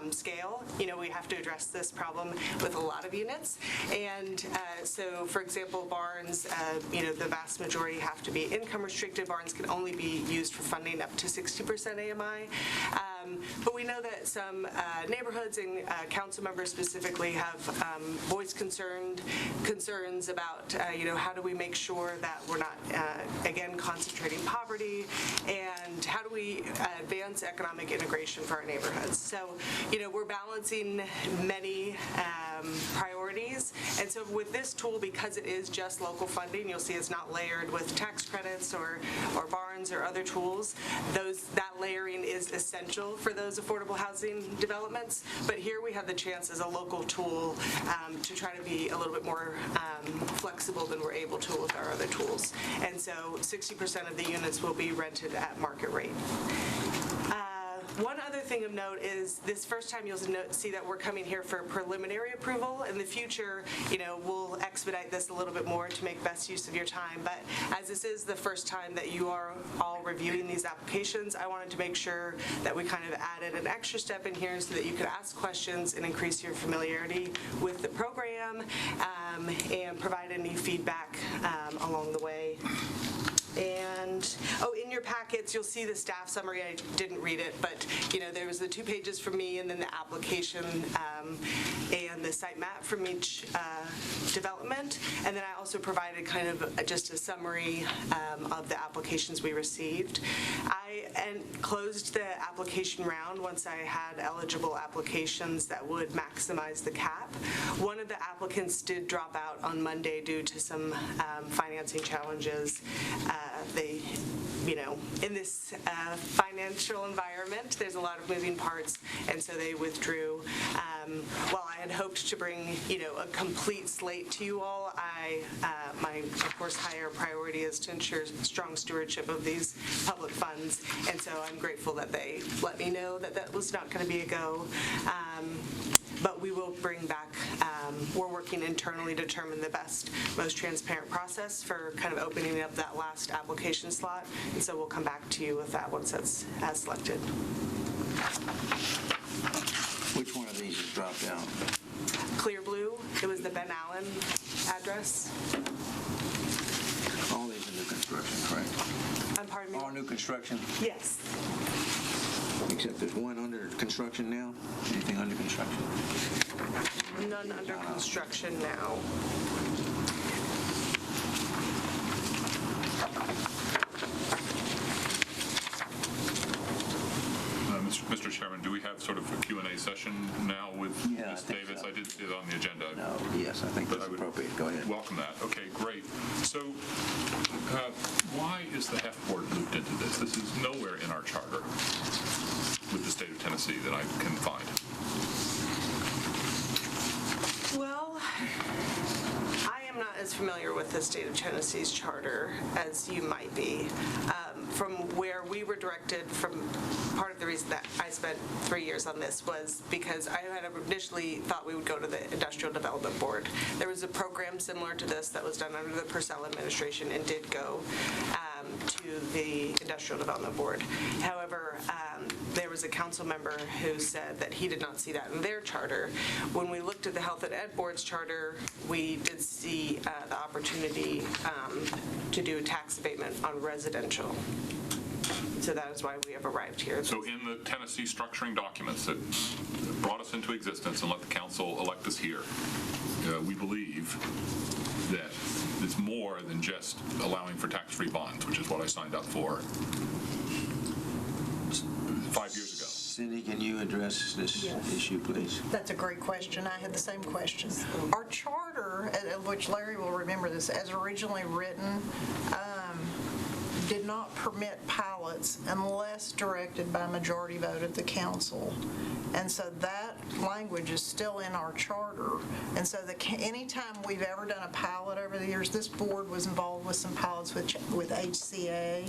scale. We have to address this problem with a lot of units, and so, for example, barns, the vast majority have to be income restricted. Barns can only be used for funding up to 60% AMI. But we know that some neighborhoods and council members specifically have voiced concerns about, how do we make sure that we're not, again, concentrating poverty, and how do we advance economic integration for our neighborhoods. So, we're balancing many priorities, and so with this tool, because it is just local funding, you'll see it's not layered with tax credits or barns or other tools. That layering is essential for those affordable housing developments, but here we have the chance as a local tool to try to be a little bit more flexible than we're able to with our other tools. And so 60% of the units will be rented at market rate. One other thing of note is this first time you'll see that we're coming here for preliminary approval. In the future, we'll expedite this a little bit more to make best use of your time. But as this is the first time that you are all reviewing these applications, I wanted to make sure that we kind of added an extra step in here so that you could ask questions and increase your familiarity with the program and provide any feedback along the way. And, in your packets, you'll see the staff summary. I didn't read it, but, there was the 2 pages from me and then the application and the site map from each development. And then I also provided kind of just a summary of the applications we received. I closed the application round once I had eligible applications that would maximize the cap. One of the applicants did drop out on Monday due to some financing challenges. They, in this financial environment, there's a lot of moving parts, and so they withdrew. While I had hoped to bring, a complete slate to you all, my, of course, higher priority is to ensure strong stewardship of these public funds, and so I'm grateful that they let me know that that was not going to be a go. But we will bring back, we're working internally to determine the best, most transparent process for kind of opening up that last application slot, and so we'll come back to you with that once that's selected. Which one of these is dropped out? Clear Blue, it was the Ben Allen address. All these are new construction, correct? Pardon me? All new construction, Yes. except there's one under construction now? Anything under construction? None under construction now. Mr. Chairman, do we have sort of a Q&A session now with Yeah, Ms. I think Davis? so. I did see it on the agenda. No, yes, I think But that's I would appropriate. Go ahead. Welcome that. Okay, great. So why is the HEF board looped into this? This is nowhere in our charter with the state of Tennessee that I can find. Well, I am not as familiar with the state of Tennessee's charter as you might be. From where we were directed, from part of the reason that I spent 3 years on this was because I had initially thought we would go to the Industrial Development Board. There was a program similar to this that was done under the Purcell administration and did go to the Industrial Development Board. However, there was a council member who said that he did not see that in their charter. When we looked at the Health and Ed Board's charter, we did see the opportunity to do a tax abatement on residential. So that is why we have arrived here. So in the Tennessee structuring documents that brought us into existence and let the council elect us here, we believe that it's more than just allowing for tax-free bonds, which is what I signed up for 5 years ago. Cindy, can you address this issue, please? That's a great question. I had the same question. Our charter, which Larry will remember this, as originally written, did not permit pilots unless directed by majority vote of the council. And so that language is still in our charter. And so anytime we've ever done a pilot over the years, this board was involved with some pilots with HCA.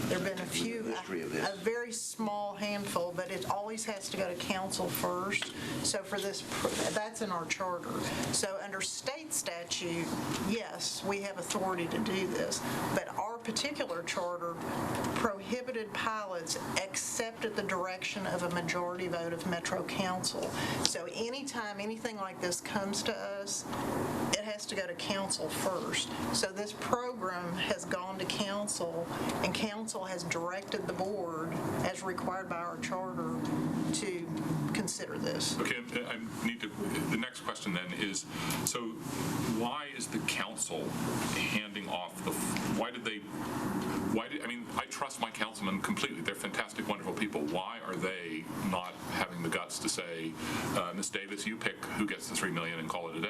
There have been a few, a very small handful, but it always has to go to council first. So for this, that's in our charter. So under state statute, yes, we have authority to do this, but our particular charter prohibited pilots except at the direction of a majority vote of Metro Council. So anytime anything like this comes to us, it has to go to council first. So this program has gone to council, and council has directed the board, as required by our charter, to consider this. Okay, I need to, the next question then is, so why is the council handing off the, I mean, I trust my councilmen completely. They're fantastic, wonderful people. Why are they not having the guts to say, Ms. Davis, you pick who gets the $3 million and call it a day?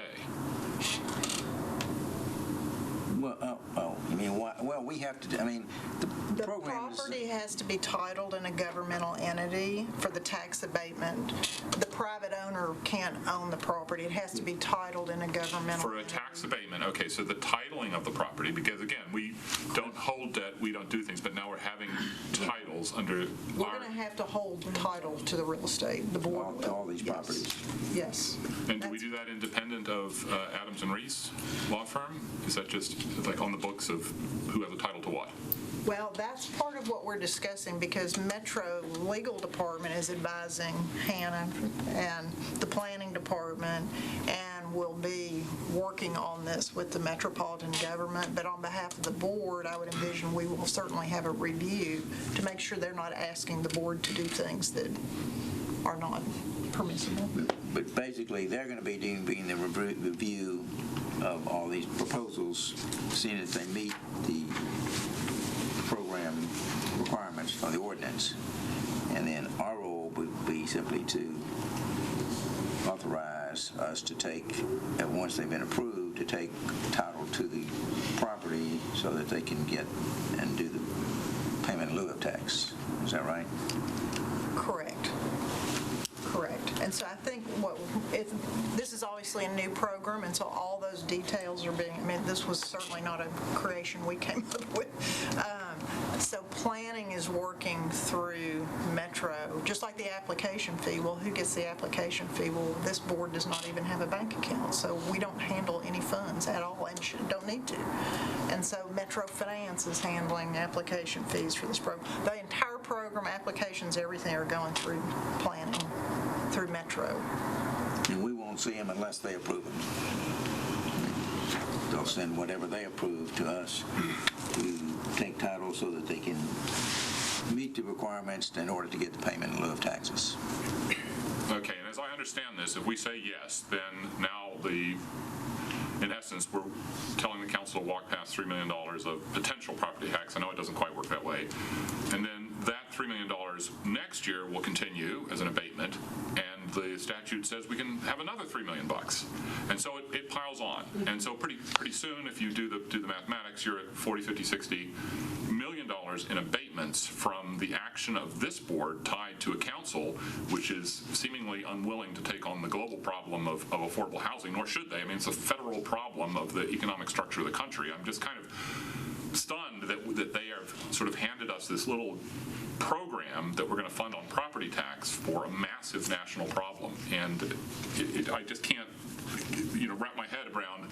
Well, I mean, well, we have to, I mean, the program is... The property has to be titled in a governmental entity for the tax abatement. The private owner can't own the property. It has to be titled in a governmental For a tax abatement, okay, so the titling of the property, because again, we don't hold debt, we don't do things, but now we're having titles under We're going to have to hold title to the real estate, the board. To all these properties. Yes. And do we do that independent of Adams and Reese law firm? Is that just like on the books of who has a title to what? Well, that's part of what we're discussing because Metro Legal Department is advising Hannah and the Planning Department and will be working on this with the Metropolitan government. But on behalf of the board, I would envision we will certainly have a review to make sure they're not asking the board to do things that are not permissible. But basically, they're going to be doing the review of all these proposals, seeing if they meet the program requirements requirements for the ordinance. And then our role would be simply to authorize us to take, once they've been approved, to take title to the property so that they can get and do the payment in lieu of tax. Is that right? Correct. And so I think this is obviously a new program, and so all those details are being, this was certainly not a creation we came up with. So planning is working through Metro, just like the application fee. Well, who gets the application fee? Well, this board does not even have a bank account, so we don't handle any funds at all and don't need to. And so Metro Finance is handling application fees for this program. The entire program, applications, everything are going through planning, through Metro. And we won't see them unless they approve them. They'll send whatever they approve to us to take title so that they can meet the requirements in order to get the payment in lieu of taxes. Okay, and as I understand this, if we say yes, then now in essence, we're telling the council to walk past $3 million of potential property tax. I know it doesn't quite work that way. And then that $3 million next year will continue as an abatement, and the statute says we can have another $3 million. And so it piles on. And so pretty soon, if you do the mathematics, you're at $40, $50, $60 million in abatements from the action of this board tied to a council which is seemingly unwilling to take on the global problem of affordable housing, nor should they. I mean, it's a federal problem of the economic structure of the country. I'm just kind of stunned that they have sort of handed us this little program that we're going to fund on property tax for a massive national problem. And I just can't wrap my head around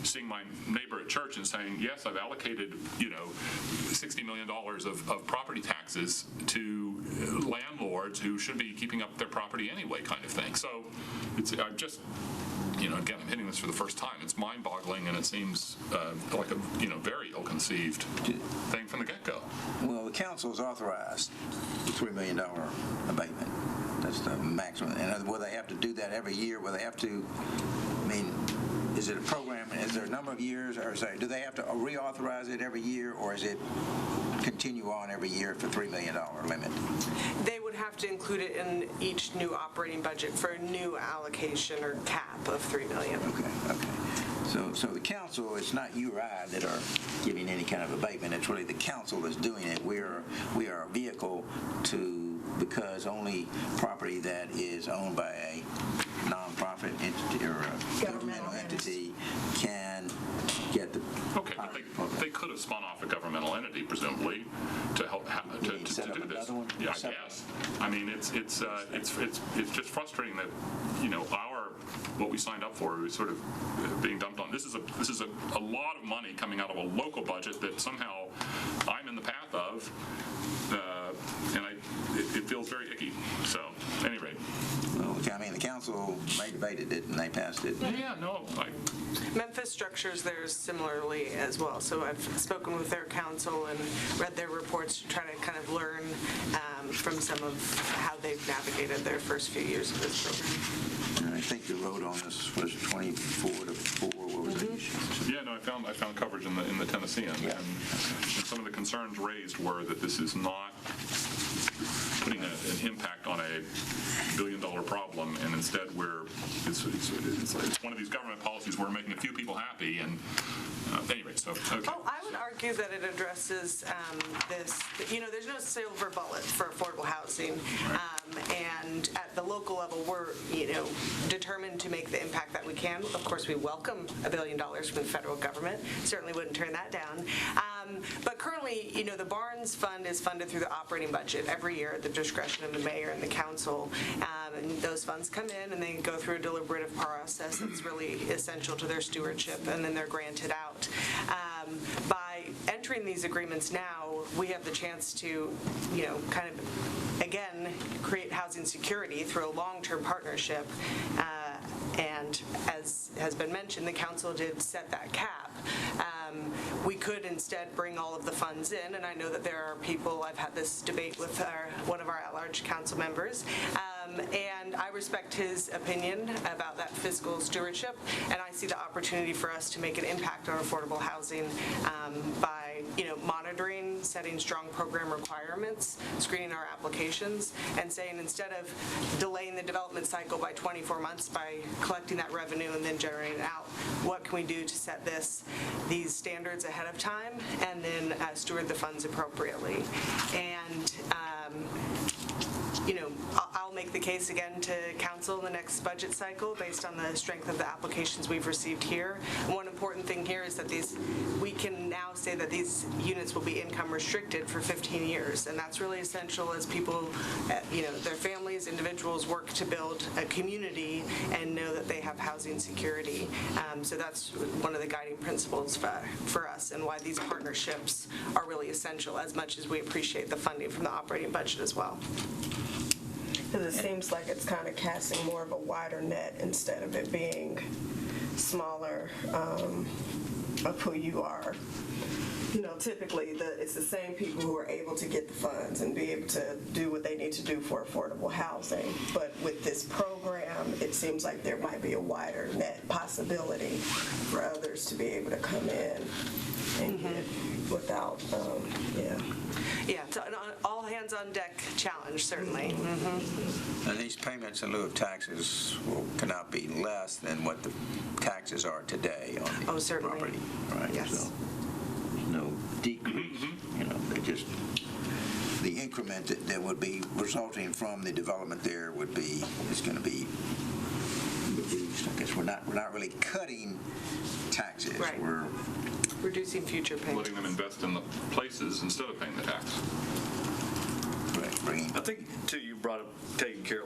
seeing my neighbor at church and saying, yes, I've allocated, $60 million of property taxes to landlords who should be keeping up their property anyway, kind of thing. So I'm just, again, I'm hitting this for the first time. It's mind-boggling, and it seems like a, very ill-conceived thing from the get-go. Well, the council has authorized the $3 million abatement. That's the maximum. And will they have to do that every year? Will they have to, is it a program? Is there a number of years? Or do they have to reauthorize it every year, or is it continue on every year for $3 million limit? They would have to include it in each new operating budget for a new allocation or cap of $3 million. Okay. So the council, it's not you or I that are giving any kind of abatement. It's really the council that's doing it. We are a vehicle because only property that is owned by a nonprofit entity or a governmental entity can get the. Okay, but they could have spun off a governmental entity, presumably, to help to do this. Yeah, I guess. I mean, it's just frustrating that what we signed up for is sort of being dumped on. This is a lot of money coming out of a local budget that somehow I'm in the path of, and it feels very icky. So, at any rate. Well, the council debated it and they passed it. Yeah, no. Memphis structures theirs similarly as well. So I've spoken with their council and read their reports to try to kind of learn from some of how they've navigated their first few years of this program. And I think the vote on this was 24-4. What was it? Yeah, no, I found coverage in the Tennessean, yeah. And some of the concerns raised were that this is not putting an impact on a billion-dollar problem, and instead it's one of these government policies where we're making a few people happy, and anyway, so okay. Oh, I would argue that it addresses this. There's no silver bullet for affordable housing, and at the local level, we're determined to make the impact that we can. Of course, we welcome $1 billion from the federal government. Certainly wouldn't turn that down. But currently, the Barnes Fund is funded through the operating budget every year at the discretion of the mayor and the council. And those funds come in and they go through a deliberative process that's really essential to their stewardship, and then they're granted out. By entering these agreements now, we have the chance to, kind of, again, create housing security through a long-term partnership. And as has been mentioned, the council did set that cap. We could instead bring all of the funds in, and I know that there are people, I've had this debate with one of our at-large council members, And I respect his opinion about that fiscal stewardship, and I see the opportunity for us to make an impact on affordable housing by, monitoring, setting strong program requirements, screening our applications, and saying instead of delaying the development cycle by 24 months by collecting that revenue and then generating it out, what can we do to set these standards ahead of time and then steward the funds appropriately? And I'll make the case again to council in the next budget cycle based on the strength of the applications we've received here. And one important thing here is that we can now say that these units will be income restricted for 15 years, and that's really essential as people, their families, individuals work to build a community and know that they have housing security. So that's one of the guiding principles for us, and why these partnerships are really essential, as much as we appreciate the funding from the operating budget as well. Because it seems like it's kind of casting more of a wider net instead of it being smaller of who you are. Typically it's the same people who are able to get the funds and be able to do what they need to do for affordable housing. But with this program, it seems like there might be a wider net possibility for others to be able to come in and get without, Yeah, it's an all hands on deck challenge, certainly. And these payments in lieu of taxes cannot be less than what the taxes are today on the certainly. property, right? Yes. So there's no decrease. They just, the increment that would be resulting from the development there is going to be reduced. I guess we're not really cutting taxes. Right. We're Reducing future payments. Letting them invest in the places instead of paying the tax. I think, too, you brought up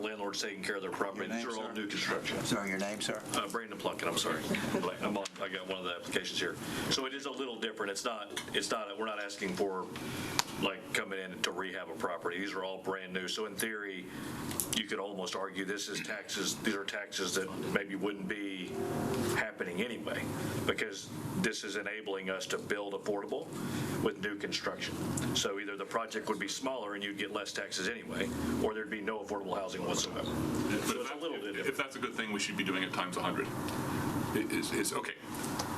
landlords taking care of their property. These are all new construction. Sorry, your name, sir? Brandon Plunkett, I'm sorry. I got one of the applications here. So it is a little different. It's not. We're not asking for, coming in to rehab a property. These are all brand new. So in theory, you could almost argue these are taxes that maybe wouldn't be happening anyway, because this is enabling us to build affordable with new construction. So either the project would be smaller and you'd get less taxes anyway, or there'd be no affordable housing whatsoever. But if that's a good thing, we should be doing it times 100. It's okay.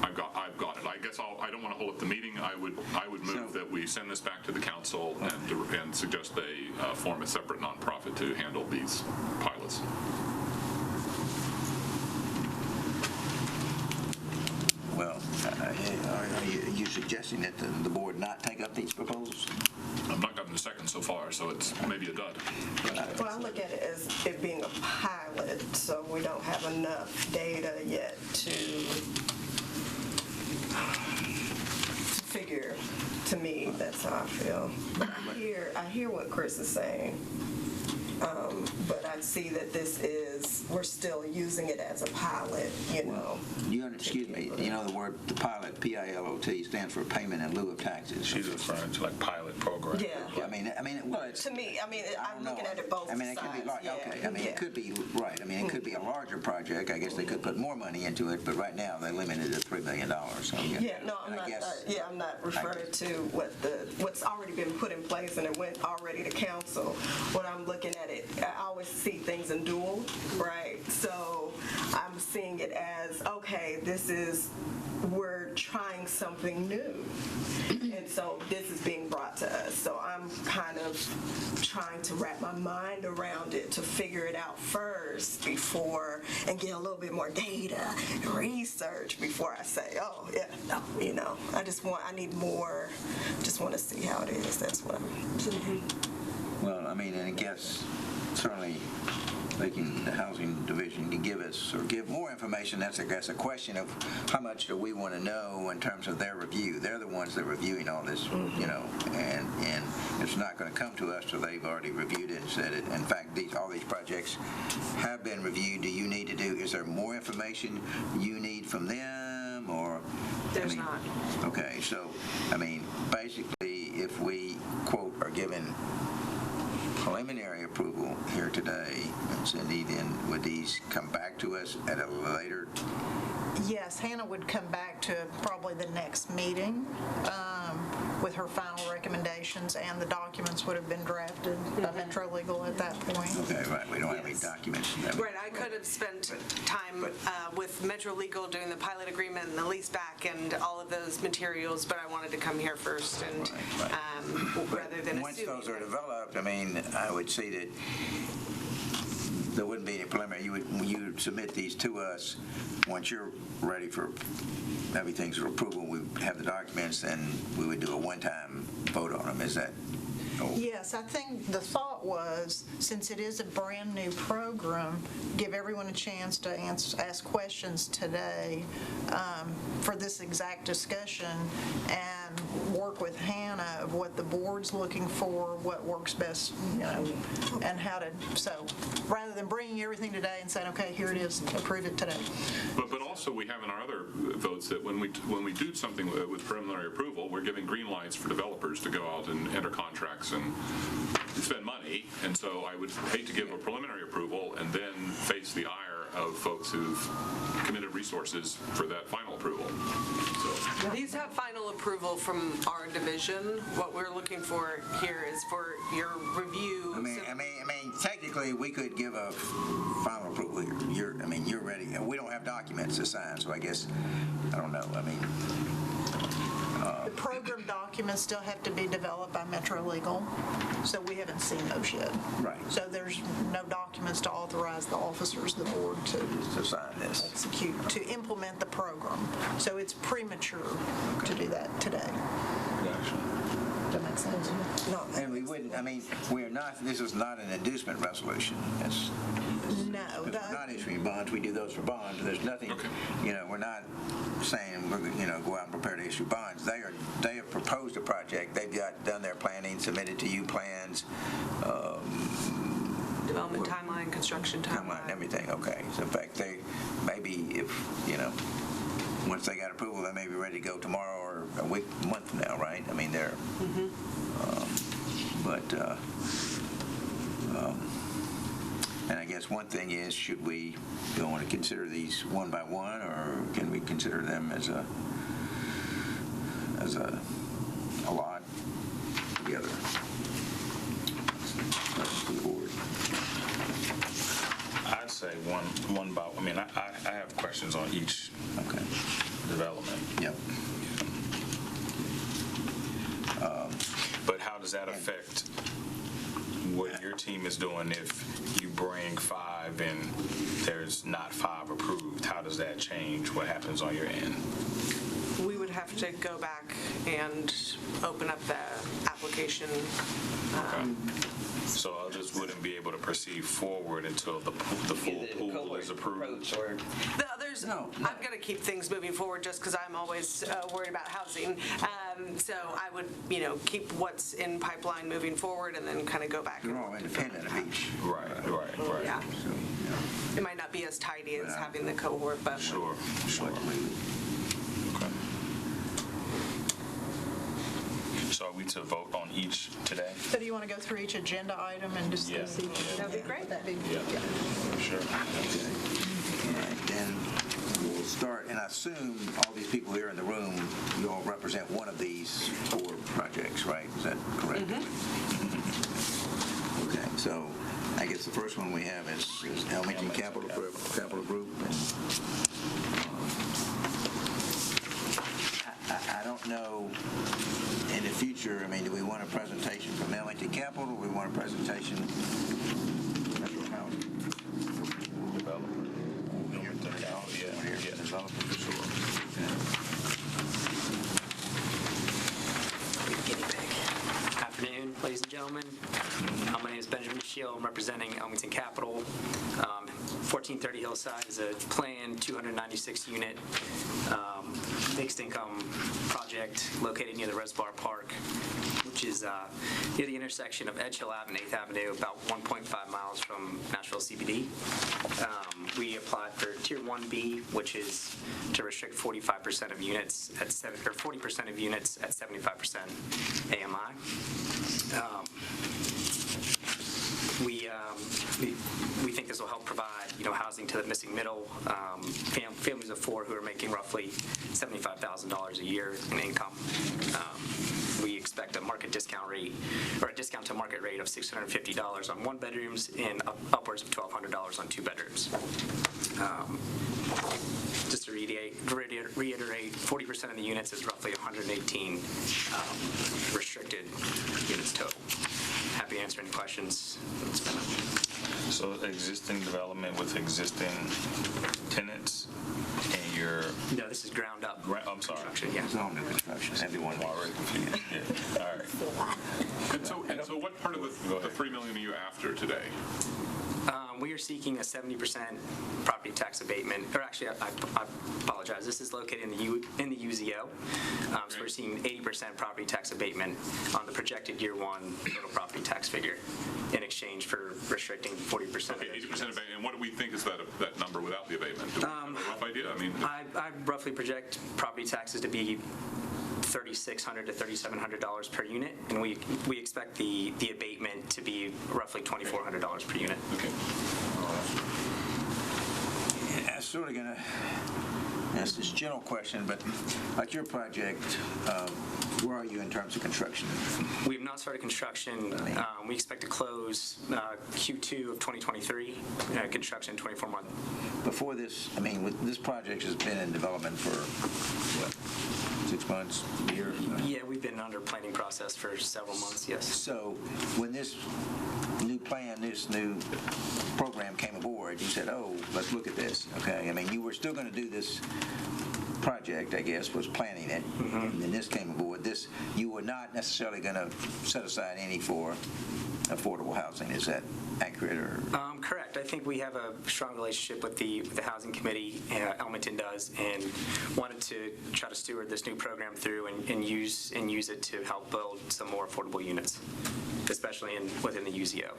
I've got it. I guess I don't want to hold up the meeting. I would move that we send this back to the council and suggest they form a separate nonprofit to handle these pilots. Well, are you suggesting that the board not take up these proposals? I've not gotten a second so far, so it's maybe a dud. Well, I look at it as it being a pilot, so we don't have enough data yet to figure. To me, that's how I feel. But I hear what Chris is saying. But I see that we're still using it as a pilot, Excuse me, the word, the pilot, P-I-L-O-T, stands for payment in lieu of taxes. She's referring to pilot program. Yeah. Well, it's, To me, I'm looking at it both sides. it could be Yeah. it could be, right, it could be a larger project. I guess they could put more money into it, but right now they're limited to $3 million, so. I'm not referring to what's already been put in place and it went already to council. When I'm looking at it, I always see things in dual, right? So I'm seeing it as, okay, we're trying something new. And so this is being brought to us. So I'm kind of trying to wrap my mind around it to figure it out first and get a little bit more data and research before I say, I need more, just want to see how it is. That's what I'm thinking. Well, and I guess certainly making the housing division to give us or give more information. That's, I guess, a question of how much do we want to know in terms of their review. They're the ones that are reviewing all this, and it's not going to come to us till they've already reviewed it and said it. In fact, all these projects have been reviewed. Is there more information you need from them, or? There's not. Okay, so, basically, if we, quote, are given preliminary approval here today, and Cindy, then would these come back to us at a later? Yes, Hannah would come back to probably the next meeting with her final recommendations, and the documents would have been drafted by Metro Legal at that point. Okay, right, we don't have any documents. Right, I could have spent time with Metro Legal doing the pilot agreement and the lease back and all of those materials, but I wanted to come here first and rather than Once assuming. those are developed, I mean, I would see that there wouldn't be any preliminary. You would submit these to us. Once you're ready for everything's for approval, we have the documents, then we would do a one-time vote on them. Is that? Yes, I think the thought was, since it is a brand-new program, give everyone a chance to ask questions today for this exact discussion, and work with Hannah of what the board's looking for, what works best, and how to, so rather than bringing everything today and saying, okay, here it is, approve it today. But also we have in our other votes that when we do something with preliminary approval, we're giving green lights for developers to go out and enter contracts and spend money. And so I would hate to give a preliminary approval and then face the ire of folks who've committed resources for that final approval. So. These have final approval from our division. What we're looking for here is for your review. I mean, technically, we could give a final approval here. You're ready. We don't have documents to sign, so I guess, I don't know. The program documents still have to be developed by Metro Legal, so we haven't seen those yet. Right. So there's no documents to authorize the officers of the board to sign this, execute, to implement the program. So it's premature to do that today. Does that make sense? No. And we wouldn't, we're not, this is not an inducement resolution. No. We're not issuing bonds. We do those for bonds. There's nothing, we're not saying we're going to go out and prepare to issue bonds. They have proposed a project. They've done their planning, submitted to you plans. Development timeline, construction timeline. Everything, okay. So in fact, they maybe once they got approval, they may be ready to go tomorrow or a month from now, right? They're, and I guess one thing is, should we want to consider these one by one, or can we consider them as a lot together? That's the board. I'd say one by, I have questions on each development. Yep. But how does that affect what your team is doing if you bring 5 and there's not 5 approved? How does that change? What happens on your end? We would have to go back and open up the application. So I just wouldn't be able to proceed forward until the full pool is approved. The others, I'm going to keep things moving forward just because I'm always worried about housing. So I would, keep what's in pipeline moving forward and then kind of go back. They're all independent of each. Right. Yeah. It might not be as tidy as having the cohort, but. Sure. Okay. So are we to vote on each today? So do you want to go through each agenda item and discuss each? That'd be great. Sure. Okay. All right, then we'll start, and I assume all these people here in the room, you all represent one of these 4 projects, right? Is that correct? Okay, so I guess the first one we have is Elmington Capital Group. And, I don't know, in the future, do we want a presentation from Elmington Capital, or we want a presentation from Metro Housing? Developer. Yeah, developer for sure. Afternoon, ladies and gentlemen. My name is Benjamin Shield. I'm representing Elmington Capital. 1430 Hillside is a planned 296-unit fixed income project located near the Reservoir Park, which is near the intersection of Edge Hill Ave and 8th Avenue, about 1.5 miles from Nashville CBD. We applied for Tier 1B, which is to restrict 45% of units at 40% of units at 75% AMI. We think think this will help provide, housing to the missing middle, families of 4 who are making roughly $75,000 a year in income. We expect a market discount rate, or a discount to market rate of $650 on 1 bedrooms and upwards of $1,200 on 2 bedrooms. Just to reiterate, 40% of the units is roughly 118 restricted units total. Happy to answer any questions. So existing development with existing tenants and your... No, this is ground up. I'm sorry. Construction, yeah. It's all new construction. Everyone Already confused. Yeah. All right. And so what part of the $3 million are you after today? We are seeking a 70% property tax abatement, or actually, I apologize. This is located in the UZO, so we're seeing 80% property tax abatement on the projected year 1 total property tax figure in exchange for restricting 40%. Okay, 80% abatement. And what do we think is that number without the abatement? Do we have a rough idea? I mean, I roughly project property taxes to be $3,600 to $3,700 per unit, and we expect the abatement to be roughly $2,400 per unit. okay. I'm sort of going to ask this general question, but like your project, where are you in terms of construction? We have not started construction. We expect to close Q2 of 2023, construction 24 months. Before this, this project has been in development for, what, 6 months, a year? Yeah, we've been under planning process for several months, yes. So when this new plan, this new program came aboard, you said, oh, let's look at this, okay? You were still going to do this project, I guess, was planning it, and then this came aboard. You were not necessarily going to set aside any for affordable housing. Is that accurate? Or correct. I think we have a strong relationship with the housing committee. Elmington does, and wanted to try to steward this new program through and use it to help build some more affordable units, especially within the UZO.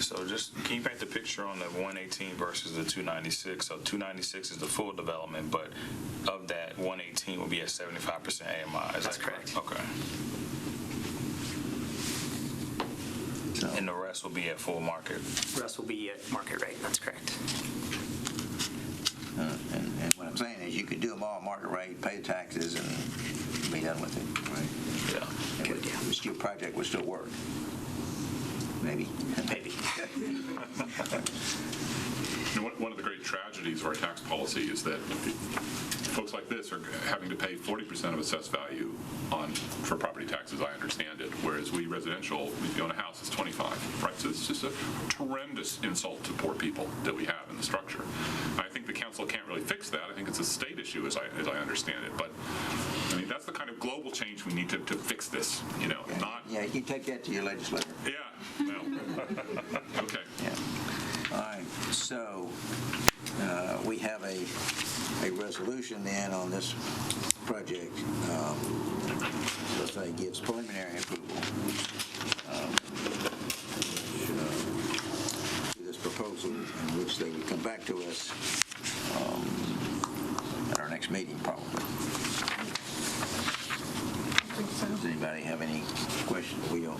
So just can you paint the picture on the 118 versus the 296? So 296 is the full development, but of that 118 will be at 75% AMI. Is That's that correct? correct. Okay. And the rest will be at full market. The rest will be at market rate. That's correct. and what I'm saying is you could do them all market rate, pay the taxes, and be done with it, right? Yeah. Your project would still work. Maybe. Maybe. One of the great tragedies of our tax policy is that folks like this are having to pay 40% of assessed value for property taxes, I understand it, whereas we residential, if you own a house, it's 25, right? So it's just a tremendous insult to poor people that we have in the structure. And I think the council can't really fix that. I think it's a state issue as I understand it. But that's the kind of global change we need to fix this, not... Yeah, you take that to your legislator. Yeah, well, okay. Yeah. All right, so we have a resolution then on this project, let's say gives preliminary approval to this proposal, in which they would come back to us at our next meeting probably. Does anybody have any questions? We don't,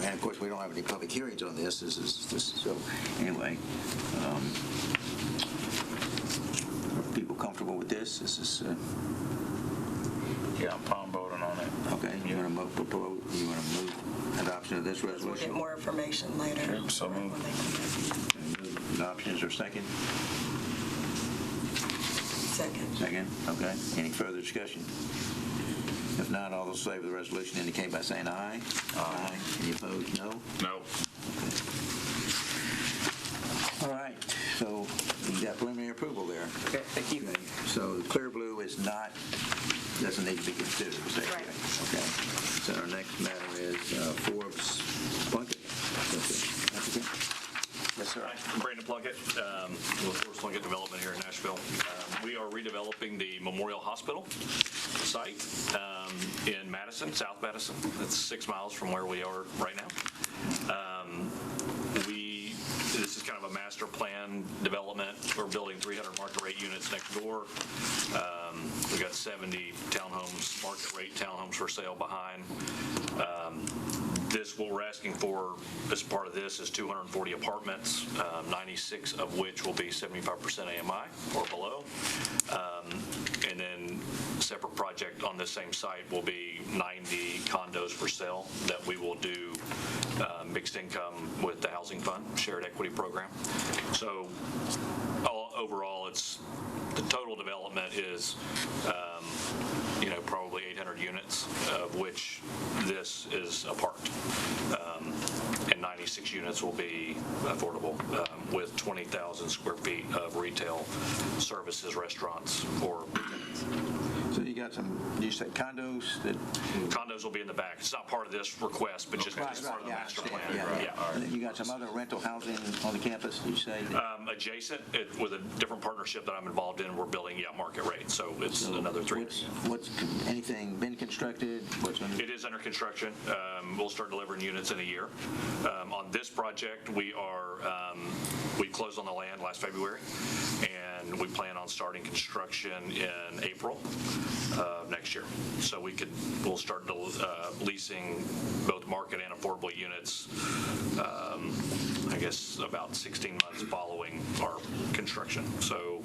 and of course, we don't have any public hearings on this. So anyway, are people comfortable with this? Yeah, I'm voting on it. Okay, you want to move adoption of this resolution? We'll get more information later. Sure, so moved. Adoption, is there a second? Second. Okay. Any further discussion? If not, all those in favor of the resolution indicate by saying aye. Aye. Any opposed? No? No. All right, so you got preliminary approval there. Okay, thank you. Okay, so the clear blue doesn't need to be considered, is that correct? Okay. So our next matter is Forbes Plunkett. Okay. Yes, sir. Hi, I'm Brandon Plunkett with Forbes Plunkett Development here in Nashville. We are redeveloping the Memorial Hospital site in Madison, South Madison. That's 6 miles from where we are right now. This is kind of a master plan development. We're building 300 market rate units next door. We've got 70 townhomes, market rate townhomes for sale behind. what we're asking for as part of this is 240 apartments, 96 of which will be 75% AMI or below. And then separate project on the same site will be 90 condos for sale that we will do mixed income with the housing fund, shared equity program. So overall, the total development is, probably 800 units, of which this is a part. And 96 units will be affordable with 20,000 square feet of retail services, restaurants for tenants. So you got some, you said condos that? Condos will be in the back. It's not part of this request, but just part of the master plan. And then you got some other rental housing on the campus, did you say? Adjacent, with a different partnership that I'm involved in, we're building, market rate. So it's another 3 years. What's anything been constructed? It is under construction. We'll start delivering units in a year. On this project, we closed on the land last February, and we plan on starting construction in April of next year. So we'll start leasing both market and affordable units, I guess about 16 months following our construction. So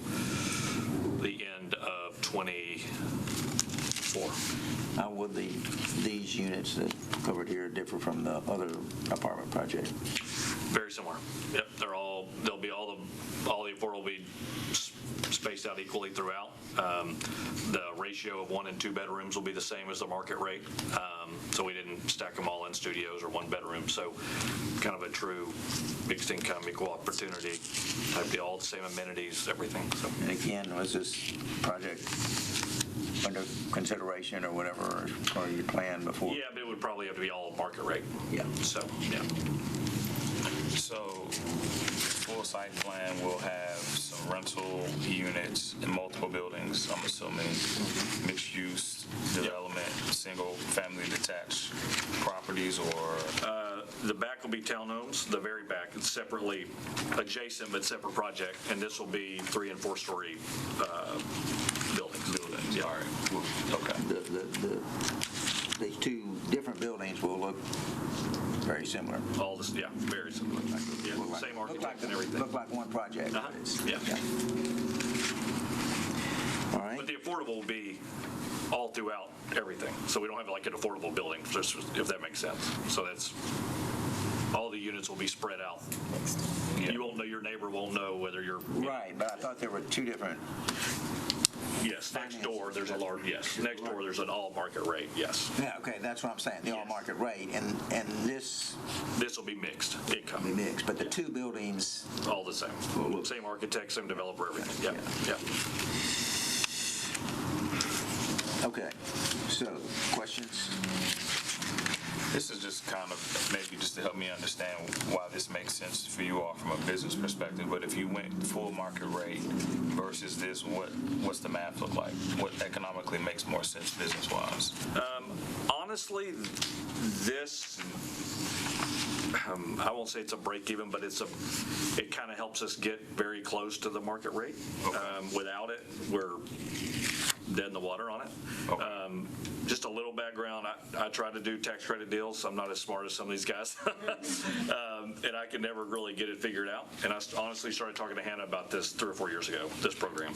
the end of 24. How would these units that covered here differ from the other apartment project? Very similar. Yep, all the affordable will be spaced out equally throughout. The ratio of 1 and 2 bedrooms will be the same as the market rate. So we didn't stack them all in studios or 1 bedroom. So kind of a true mixed income, equal opportunity type deal, all the same amenities, everything. So. And again, was this project under consideration or whatever, or your plan before? Yeah, but it would probably have to be all market rate. Yeah. So, yeah. So full site plan will have some rental units in multiple buildings, I'm assuming, mixed use development, single family detached properties, or? The back will be townhomes, the very back, it's separately adjacent but separate project, and this will be 3- and 4-story buildings. Yeah. All right. Okay. These two different buildings will look very similar. All this, very similar. Same architect and everything. Look like one project. Yeah. All right. But the affordable will be all throughout everything. So we don't have like an affordable building, just if that makes sense. So that's, all the units will be spread out. You won't know, your neighbor won't know whether you're. Right, but I thought there were two different. Yes, next door there's an all market rate, yes. Yeah, okay, that's what I'm saying, the all market rate, and this will be mixed income. Be mixed, but the two buildings all the same. Same architect, same developer, everything. Yeah. Okay, so questions? This is just kind of maybe just to help me understand why this makes sense for you all from a business perspective. But if you went full market rate versus this, what's the math look like? What economically makes more sense business-wise? Honestly, this, I won't say it's a break even, but it kind of helps us get very close to the market rate. Okay. Without it, we're dead in the water on it. Okay. Just a little background, I try to do tax credit deals. I'm not as smart as some of these guys. And I can never really get it figured out. And I honestly started talking to Hannah about this 3 or 4 years ago, this program,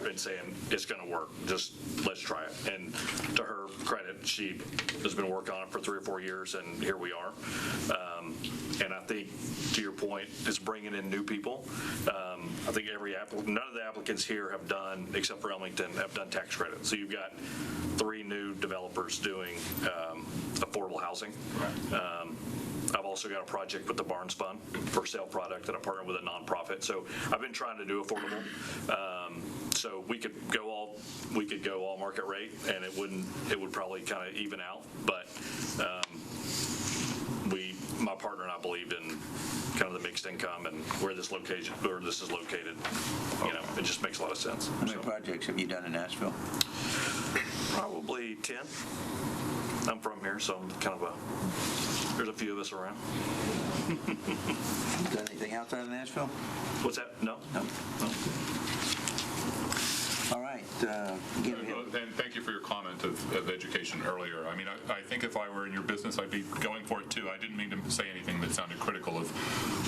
and saying, it's going to work. Just let's try it. And to her credit, she has been working on it for 3 or 4 years, and here we are. And I think, to your point, it's bringing in new people. I think none of the applicants here have done, except for Elmington, have done tax credit. So you've got 3 new developers doing affordable housing. Right. I've also got a project with the Barnes Fund for sale product that I partner with a nonprofit. So I've been trying to do affordable. So we could go all market rate, and it would probably kind of even out. But my partner and I believe in kind of the mixed income and where this is located. It just makes a lot of sense. How many projects have you done in Nashville? Probably 10. I'm from here, so I'm kind of there's a few of us around. Done anything outside of Nashville? What's that? No. All right. And thank you for your comment of education. education earlier. I mean, I think if I were in your business, I'd be going for it too. I didn't mean to say anything that sounded critical of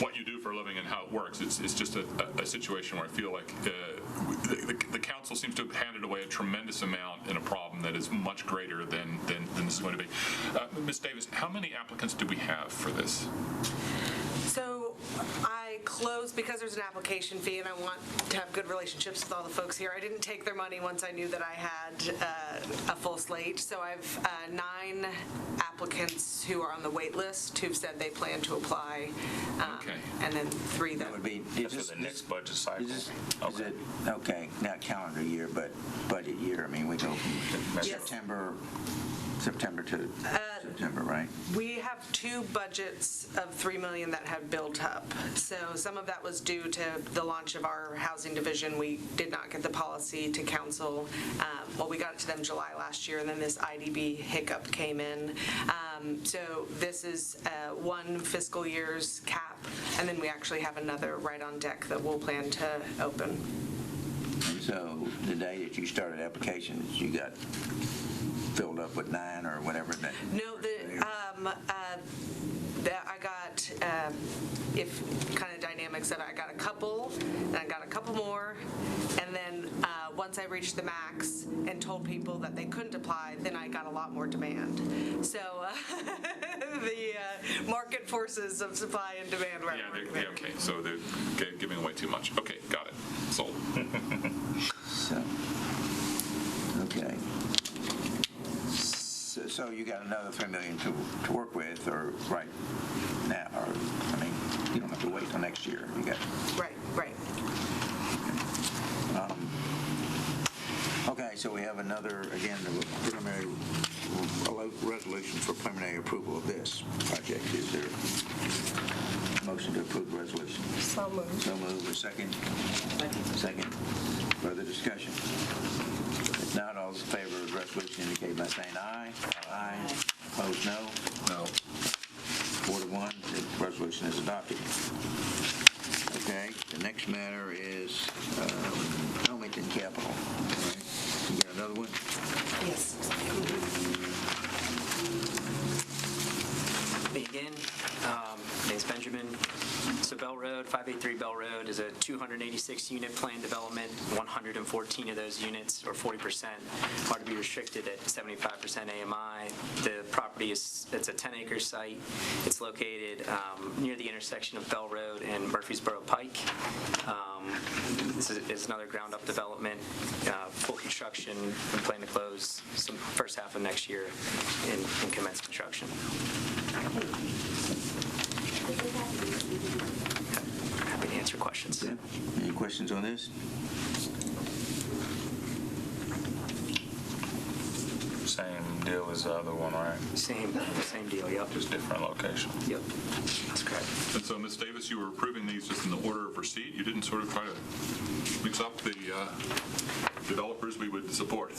what you do for a living and how it works. It's just a situation where I feel like the council seems to have handed away a tremendous amount in a problem that is much greater than this is going to be. Ms. Davis, how many applicants do we have for this? So I closed, because there's an application fee and I want to have good relationships with all the folks here, I didn't take their money once I knew that I had a full slate. So I've 9 applicants who are on the wait list who've said they plan to apply. Okay. And then 3 that would be. That's for the next budget cycle. Is it, okay, not calendar year, but budget year? I mean, we go from September to September, right? We have 2 budgets of $3 million that have built up. So some of that was due to the launch of our housing division. We did not get the policy to council. Well, we got it to them July last year, and then this IDB hiccup came in. So this is 1 fiscal year's cap, and then we actually have another right on deck that we'll plan to open. And so the day that you started applications, you got filled up with 9 or whatever that? No, I got, if kind of dynamics that I got a couple, and I got a couple more, and then once I reached the max and told people that they couldn't apply, then I got a lot more demand. So the market forces of supply and demand were Okay, so they're giving away too much. Okay, got it. Sold. So, okay. So you got another $3 million to work with, or right now, or I mean, you don't have to wait till next year. You got right. Okay, so we have another, again, the preliminary resolution for preliminary approval of this project. Is there a motion to approve the resolution? So moved. So moved. A second? Second. Further discussion? If not, all those in favor of the resolution indicate by saying aye. Aye. Opposed, no? No. 4-1, the resolution is adopted. Okay, the next matter is Wilmington Capital. All right. You got another one? Yes. Me again. Name's Benjamin. So Bell Road, 583 Bell Road is a 286-unit planned development. 114 of those units, or 40%, are to be restricted at 75% AMI. The property it's a 10-acre site. It's located near the intersection of Bell Road and Murfreesboro Pike. This is another ground-up development, full construction. We plan to close some first half of next year and commence construction. Happy to answer questions. Yeah. Any questions on this? Same deal as the other one, right? Same deal, yep. Just different location. Yep, that's correct. And so, Ms. Davis, you were approving these just in the order of receipt? You didn't sort of try to mix up the developers we would support?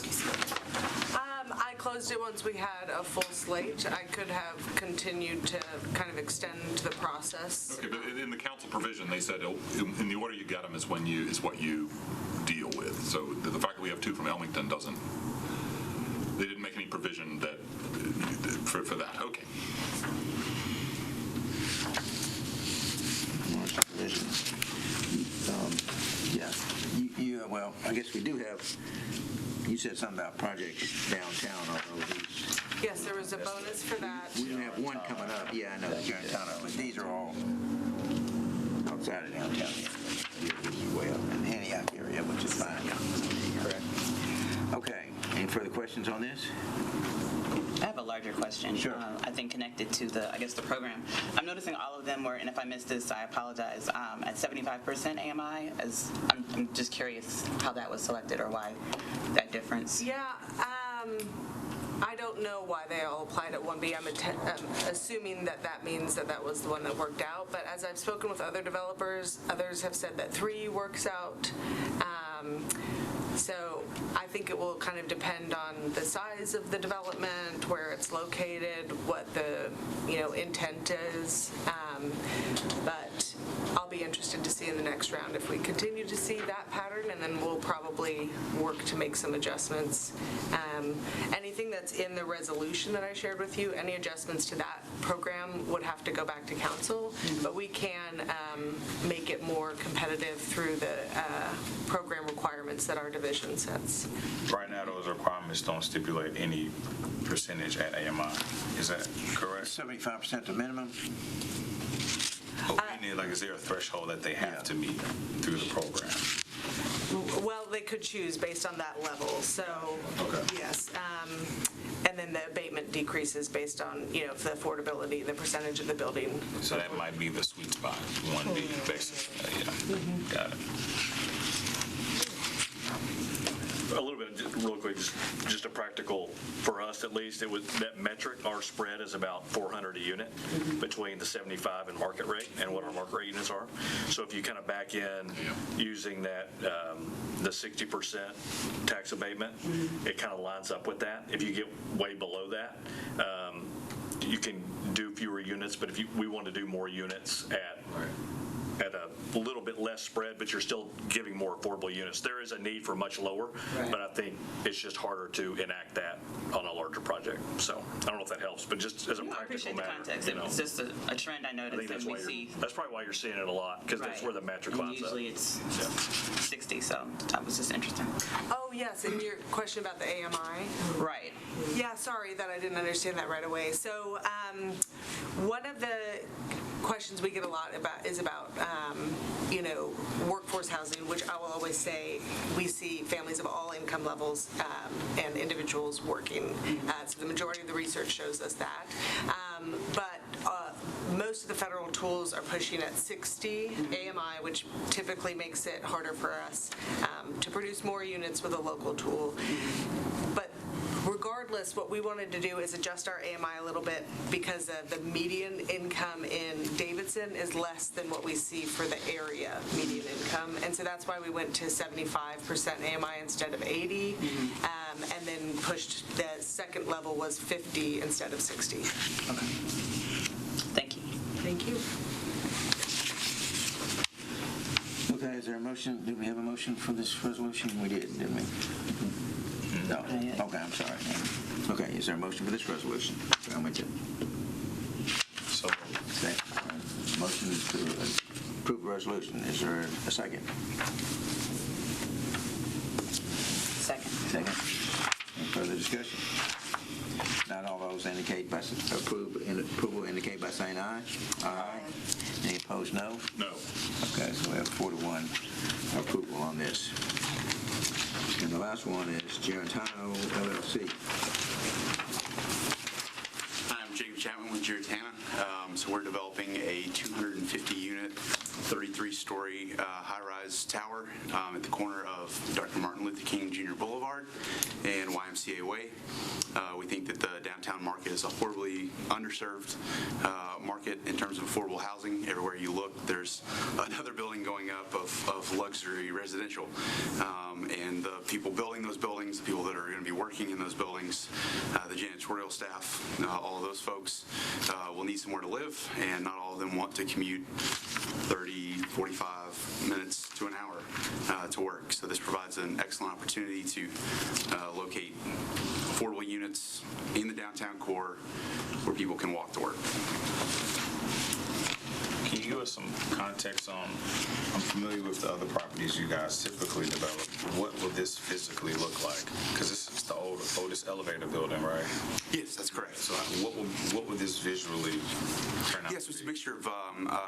I closed it once we had a full slate. I could have continued to kind of extend the process. Okay, but in the council provision, they said in the order you get them is what you deal with. So the fact that we have 2 from Elmington doesn't. They didn't make any provision that for that. Okay. Well, I guess we do have. You said something about projects downtown. Yes, there was a bonus for that. We have one coming up. Yeah, I know that you're in town, but these are all outside of downtown. Way up in the Antioch area, which is fine. Correct. Okay. Any further questions on this? I have a larger question. Sure. I think connected to the program. I'm noticing all of them were, and if I missed this, I apologize, at 75% AMI. I'm just curious how that was selected or why that difference. Yeah, I don't know why they all applied at 1B. I'm assuming that means that was the one that worked out. But as I've spoken with other developers, others have said that 3 works out. So I think it will kind of depend on the size of the development, where it's located, what the intent is. But I'll be be interested to see in the next round if we continue to see that pattern, and then we'll probably work to make some adjustments. Anything that's in the resolution that I shared with you, any adjustments to that program would have to go back to council, but we can make it more competitive through the program requirements that our division sets. Right now, those requirements don't stipulate any percentage at AMI. Is that correct? 75% the minimum? Is there a threshold that they have to meet through the program? Well, they could choose based on that level, so, yes. And then the abatement decreases based on, the affordability, the percentage of the building. So that might be the sweet spot, 1B basically. Yeah. Got it. A little bit, real quick, just a practical, for us at least, it was that metric, our spread is about 400 a unit between the 75 and market rate and what our market rate units are. So if you kind of back in using that, the 60% tax abatement, it kind of lines up with that. If you get way below that, you can do fewer units, but if we want to do more units at a little bit less spread, but you're still giving more affordable units. There is a need for much lower, but I think it's just harder to enact that on a larger project. So I don't know if that helps, but just as a practical I appreciate matter. the context. It's just a trend I I noticed think that we see. that's probably why you're seeing it a lot, because that's where the metric And lines up. usually it's 60, so that was just interesting. Oh, yes, and your question about the AMI? Right. Yeah, sorry that I didn't understand that right away. So one of the questions we get a lot about is about, workforce housing, which I will always say we see families of all income levels and individuals working. So the majority of the research shows us that. But most of the federal tools are pushing at 60 AMI, which typically makes it harder for us to produce more units with a local tool. But regardless, what we wanted to do is adjust our AMI a little bit because the median income in Davidson is less than what we see for the area median income. And so that's why we went to 75% AMI instead of 80, and then pushed the second level was 50 instead of 60. Okay. Thank you. Thank you. Okay, is there a motion? Did we have a motion for this resolution? We did, didn't we? No. Okay, I'm sorry. Okay, is there a motion for this resolution? I'll make it. So Okay. Motion is to approve the resolution. Is there a second? Second. Second. Any further discussion? Not all those indicate by approval indicate by saying aye. Aye. Any opposed, no? No. Okay, so we have 4-1 approval on this. And the last one is Untitled LLC. I'm Jacob Chapman with Giratana. So we're developing a 250-unit, 33-story high-rise tower at the corner of Dr. Martin Luther King Jr. Boulevard and YMCA Way. We think that the downtown market is a horribly underserved market in terms of affordable housing. Everywhere you look, there's another building going up of luxury residential. And the people building those buildings, the people that are going to be working in those buildings, the janitorial staff, all of those folks will need somewhere to live, and not all of them want to commute 30, 45 minutes to an hour to work. So this provides an excellent opportunity to locate affordable units in the downtown core where people can walk to work. can you give us some context on, I'm familiar with the other properties you guys typically develop. What will this physically look like? Because this is the oldest elevator building, right? Yes, that's correct. So what would this visually turn out? Yes, it's a mixture of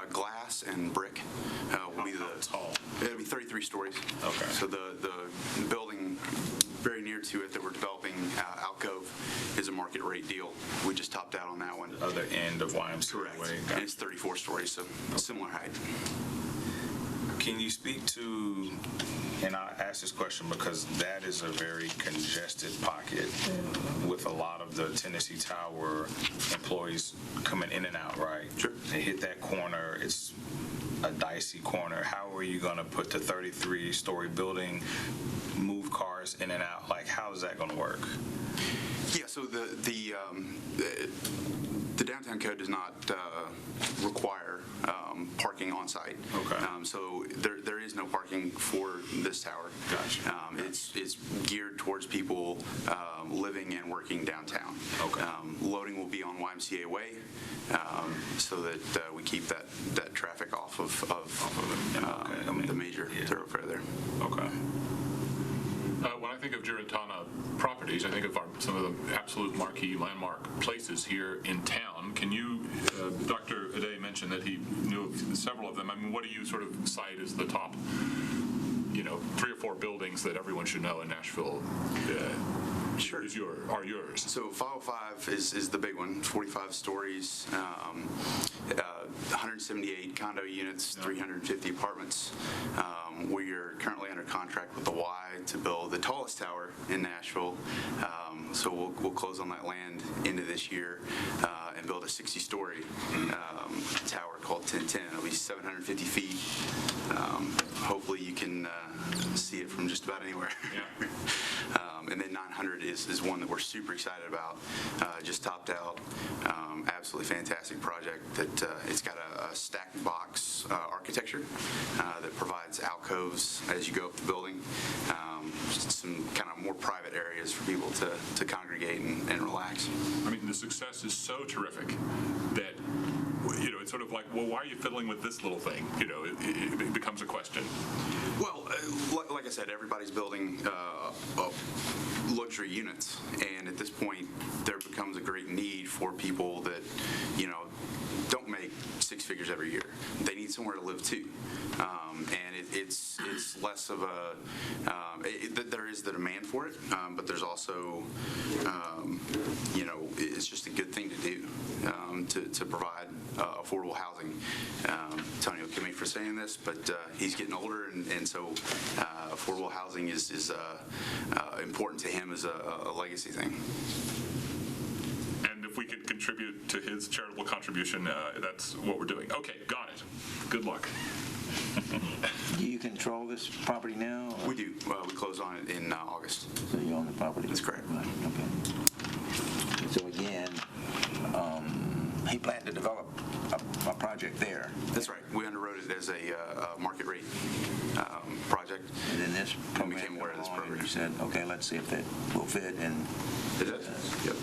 glass and brick. Will be How tall? It'll be 33 stories. Okay. So the building very near to it that we're developing, Alcove, is a market rate deal. We just topped out on that one. Other end of YMCA Correct. Way. And it's 34 stories, so similar height. Can you speak to, and I ask this question because that is a very congested pocket with a lot of the Tennessee Tower employees coming in and out, right? Sure. They hit that corner, it's a dicey corner. How are you going to put the 33-story building, move cars in and out? Like, how is that going to work? Yeah, so the downtown Nashville code does not require parking on site. Okay. So there is no parking for this tower. Gotcha. It's geared towards people living and working downtown. Okay. Loading will be on YMCA Way, so that we keep that traffic off of the major thoroughfare there. Okay. When I think of Giratana properties, I think of some of the absolute marquee landmark places here in town. Can you, Dr. Ade mentioned that he knew of several of them. I mean, what do you sort of cite as the top, 3 or 4 buildings that everyone should know in Nashville? Sure. Are yours? So 505 is the big one, 45 stories, 178 condo units, 350 apartments. We are currently under contract with the Y to build the tallest tower in Nashville. So we'll close on that land into this year and build a 60-story tower called 1010. It'll be 750 feet. Hopefully you can see it from just about anywhere. Yeah. And then 900 is one that we're super excited about. Just topped out. Absolutely fantastic project. That it's got a stacked box architecture that provides alcoves as you go up the building. Some kind of more private areas for people to congregate and relax. I mean, the success is so terrific that it's sort of like, well, why are you fiddling with this little thing? It becomes a question. Well, like I said, everybody's building luxury units, and at this point, there becomes a great need for people that, don't make 6 figures every year. They need somewhere to live too, and it's less of there is the demand for it, but there's also, it's just a good thing to do to provide affordable housing. Tony will kill me for saying this, but he's getting older, and so affordable housing is important to him as a legacy thing. And if we could contribute to his charitable contribution, that's what we're doing. Okay, got it. Good luck. Do you control this property now? Or? We do. We close on it in August. So you own the property? That's correct. Right. Okay. So again, he planned to develop a project there. That's right. We underwrote it as a market rate project. And then this program became aware of this program. You said, okay, let's see if that will fit. And it does. Yep.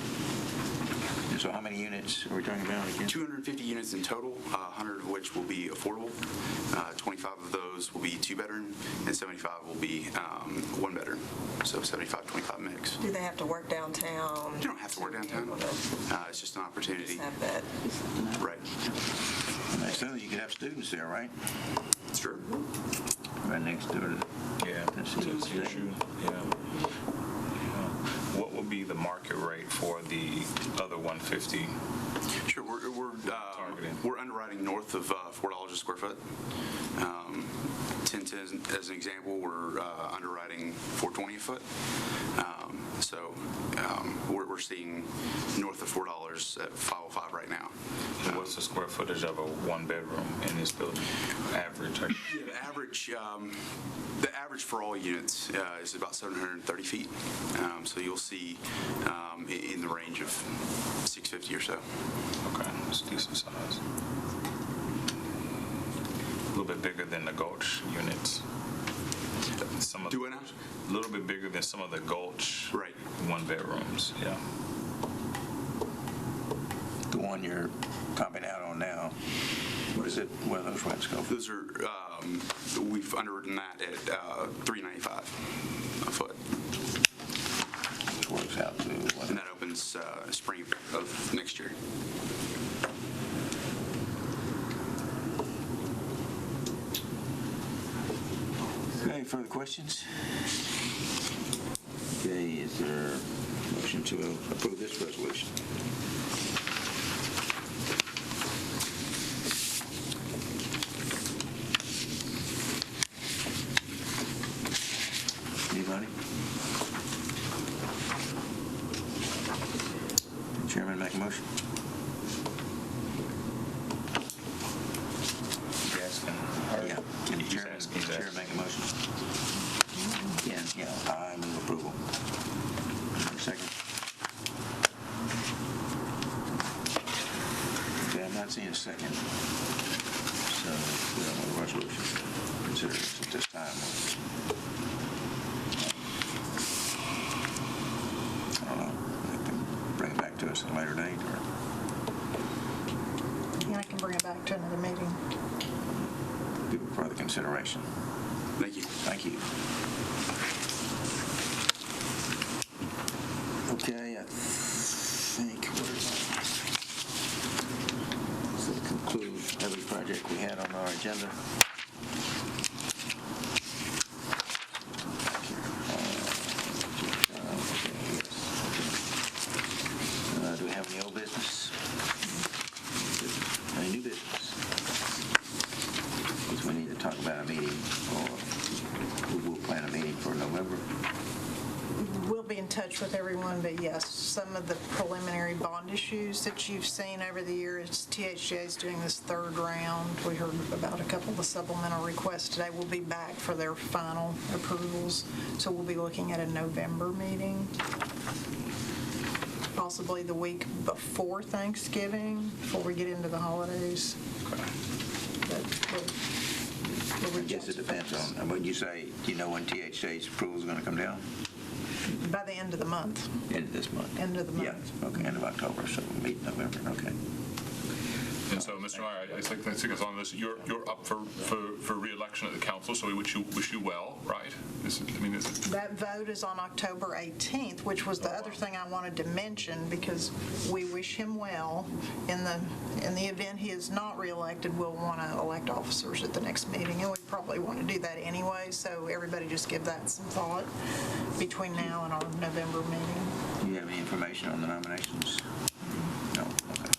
And so how many units are we talking about again? 250 units in total, 100 of which will be affordable. 25 of those will be 2-bedroom, and 75 will be 1-bedroom. So 75-25 mix. Do they have to work downtown? You don't have to work downtown. It's just an opportunity. Just have that. Right. I assume you could have students there, right? It's true. Right next door to Yeah. What would be the market rate for the other 150? Sure. We're underwriting north of $4 a square foot. 1010 as an example, we're underwriting $4.20 a foot. So we're seeing north of $4 at 505 right now. And what's the square footage of a 1-bedroom in this building? Average? The average for all units is about 730 feet. So you'll see in the range of 650 or so. Okay, it's decent size. A little bit bigger than the Gulch units. Do it now? A little bit bigger than some of the Gulch right. 1-bedrooms, yeah. the one you're topping out on now. What is it? What are those rents go for? Those are, we've underwritten that at $395 a foot. Which works out to what? And that opens spring of next year. Okay, further questions? Okay, is there a motion to approve this resolution? Anybody? Chairman, make a motion. Yeah, can the chairman make a motion? Yeah, I move approval. Second. resolution. Consider this at this time. I don't know. They can bring it back to us at a later date, or Yeah, I can bring it back to another meeting. give it further consideration. Thank you. Thank you. Okay, I think does that conclude every project we had on our agenda. Do we have any old business? Any new business? Which we need to talk about a meeting, or we'll plan a meeting for November. We'll be in touch with everyone, but yes, some of the preliminary bond issues that you've seen over the years, THJ is doing this third round. We heard about a couple of the supplemental requests today. We'll be back for their final approvals, so we'll be looking at a November meeting, possibly the week before Thanksgiving, before we get into the holidays. But we'll I guess it depends on, when you say, do you know when THJ's approval is going to come down? by the end of the month. End of this month? End of the month. Yeah, okay, end of October, so we'll meet in November, okay. And so, Mr. Meyer, I think that's on this. You're up for re-election at the council, so we wish you well, right? That vote is on October 18th, which was the other thing I wanted to mention, because we wish him well. In the event he is not reelected, we'll want to elect officers at the next meeting, and we probably want to do that anyway, so everybody just give that some thought between now and our November meeting. Do you have any information on the nominations? No, okay.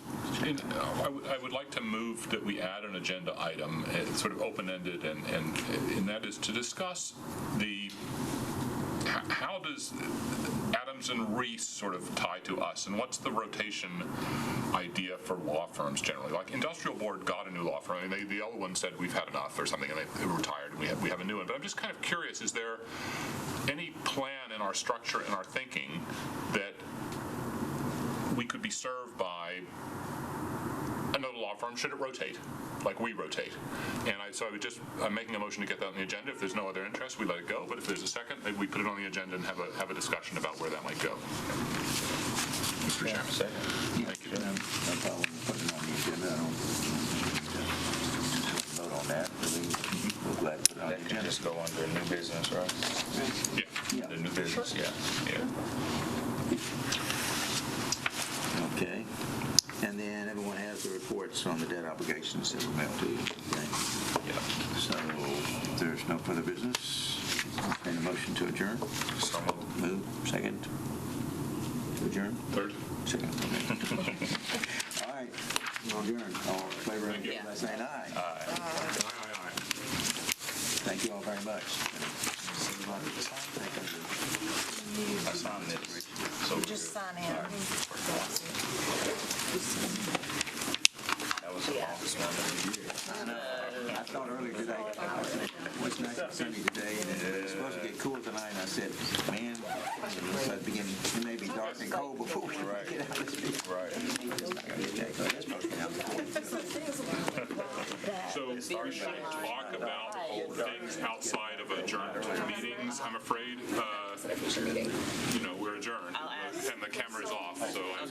I would like to move that we add an agenda item, sort of open-ended, and that is to discuss how does Adams and Reese sort of tie to us, and what's the rotation idea for law firms generally? Like Industrial Board got a new law firm. I mean, the other one said we've had enough or something, and they retired, and we have a new one. But I'm just kind of curious: is there any plan in our structure and our thinking that we could be served by another law firm? Should it rotate like we rotate? And I'm making a motion to get that on the agenda. If there's no other interest, we let it go. But if there's a second, maybe we put it on the agenda and have a discussion about where that might go. Mr. Chairman. Thank you. No problem putting it on the agenda. I don't vote on that. We're glad to put it on the That agenda. can just go under new business, right? Yeah. The new business, yeah. Okay. And then everyone has the reports on the debt obligations that were mailed to you. Okay. Yeah. So if there's no further business, entertain a motion to adjourn. So moved. Move. Second. To adjourn. Third. Second. Okay. All right. We'll adjourn. All in favor of it, by saying aye. Aye. Thank you all very much. I signed this. So we're Just good. sign in. That was the longest one of the year. I thought earlier today, what's nice and sunny today, and it's supposed to get cool tonight, and I said, man, it may be dark and cold before we get out of this. Right. It's not going to be that cold. It's supposed to be out So we shouldn't talk about things outside of adjourned meetings, I'm afraid. We're adjourned, and the camera's off, so I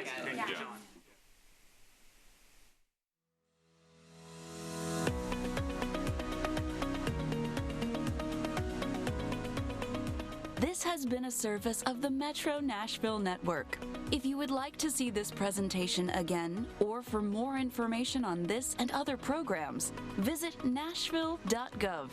got it. Yeah. This has been a service of the Metro Nashville Network. If you would like to see this presentation again, or for more information on this and other programs, visit nashville.gov.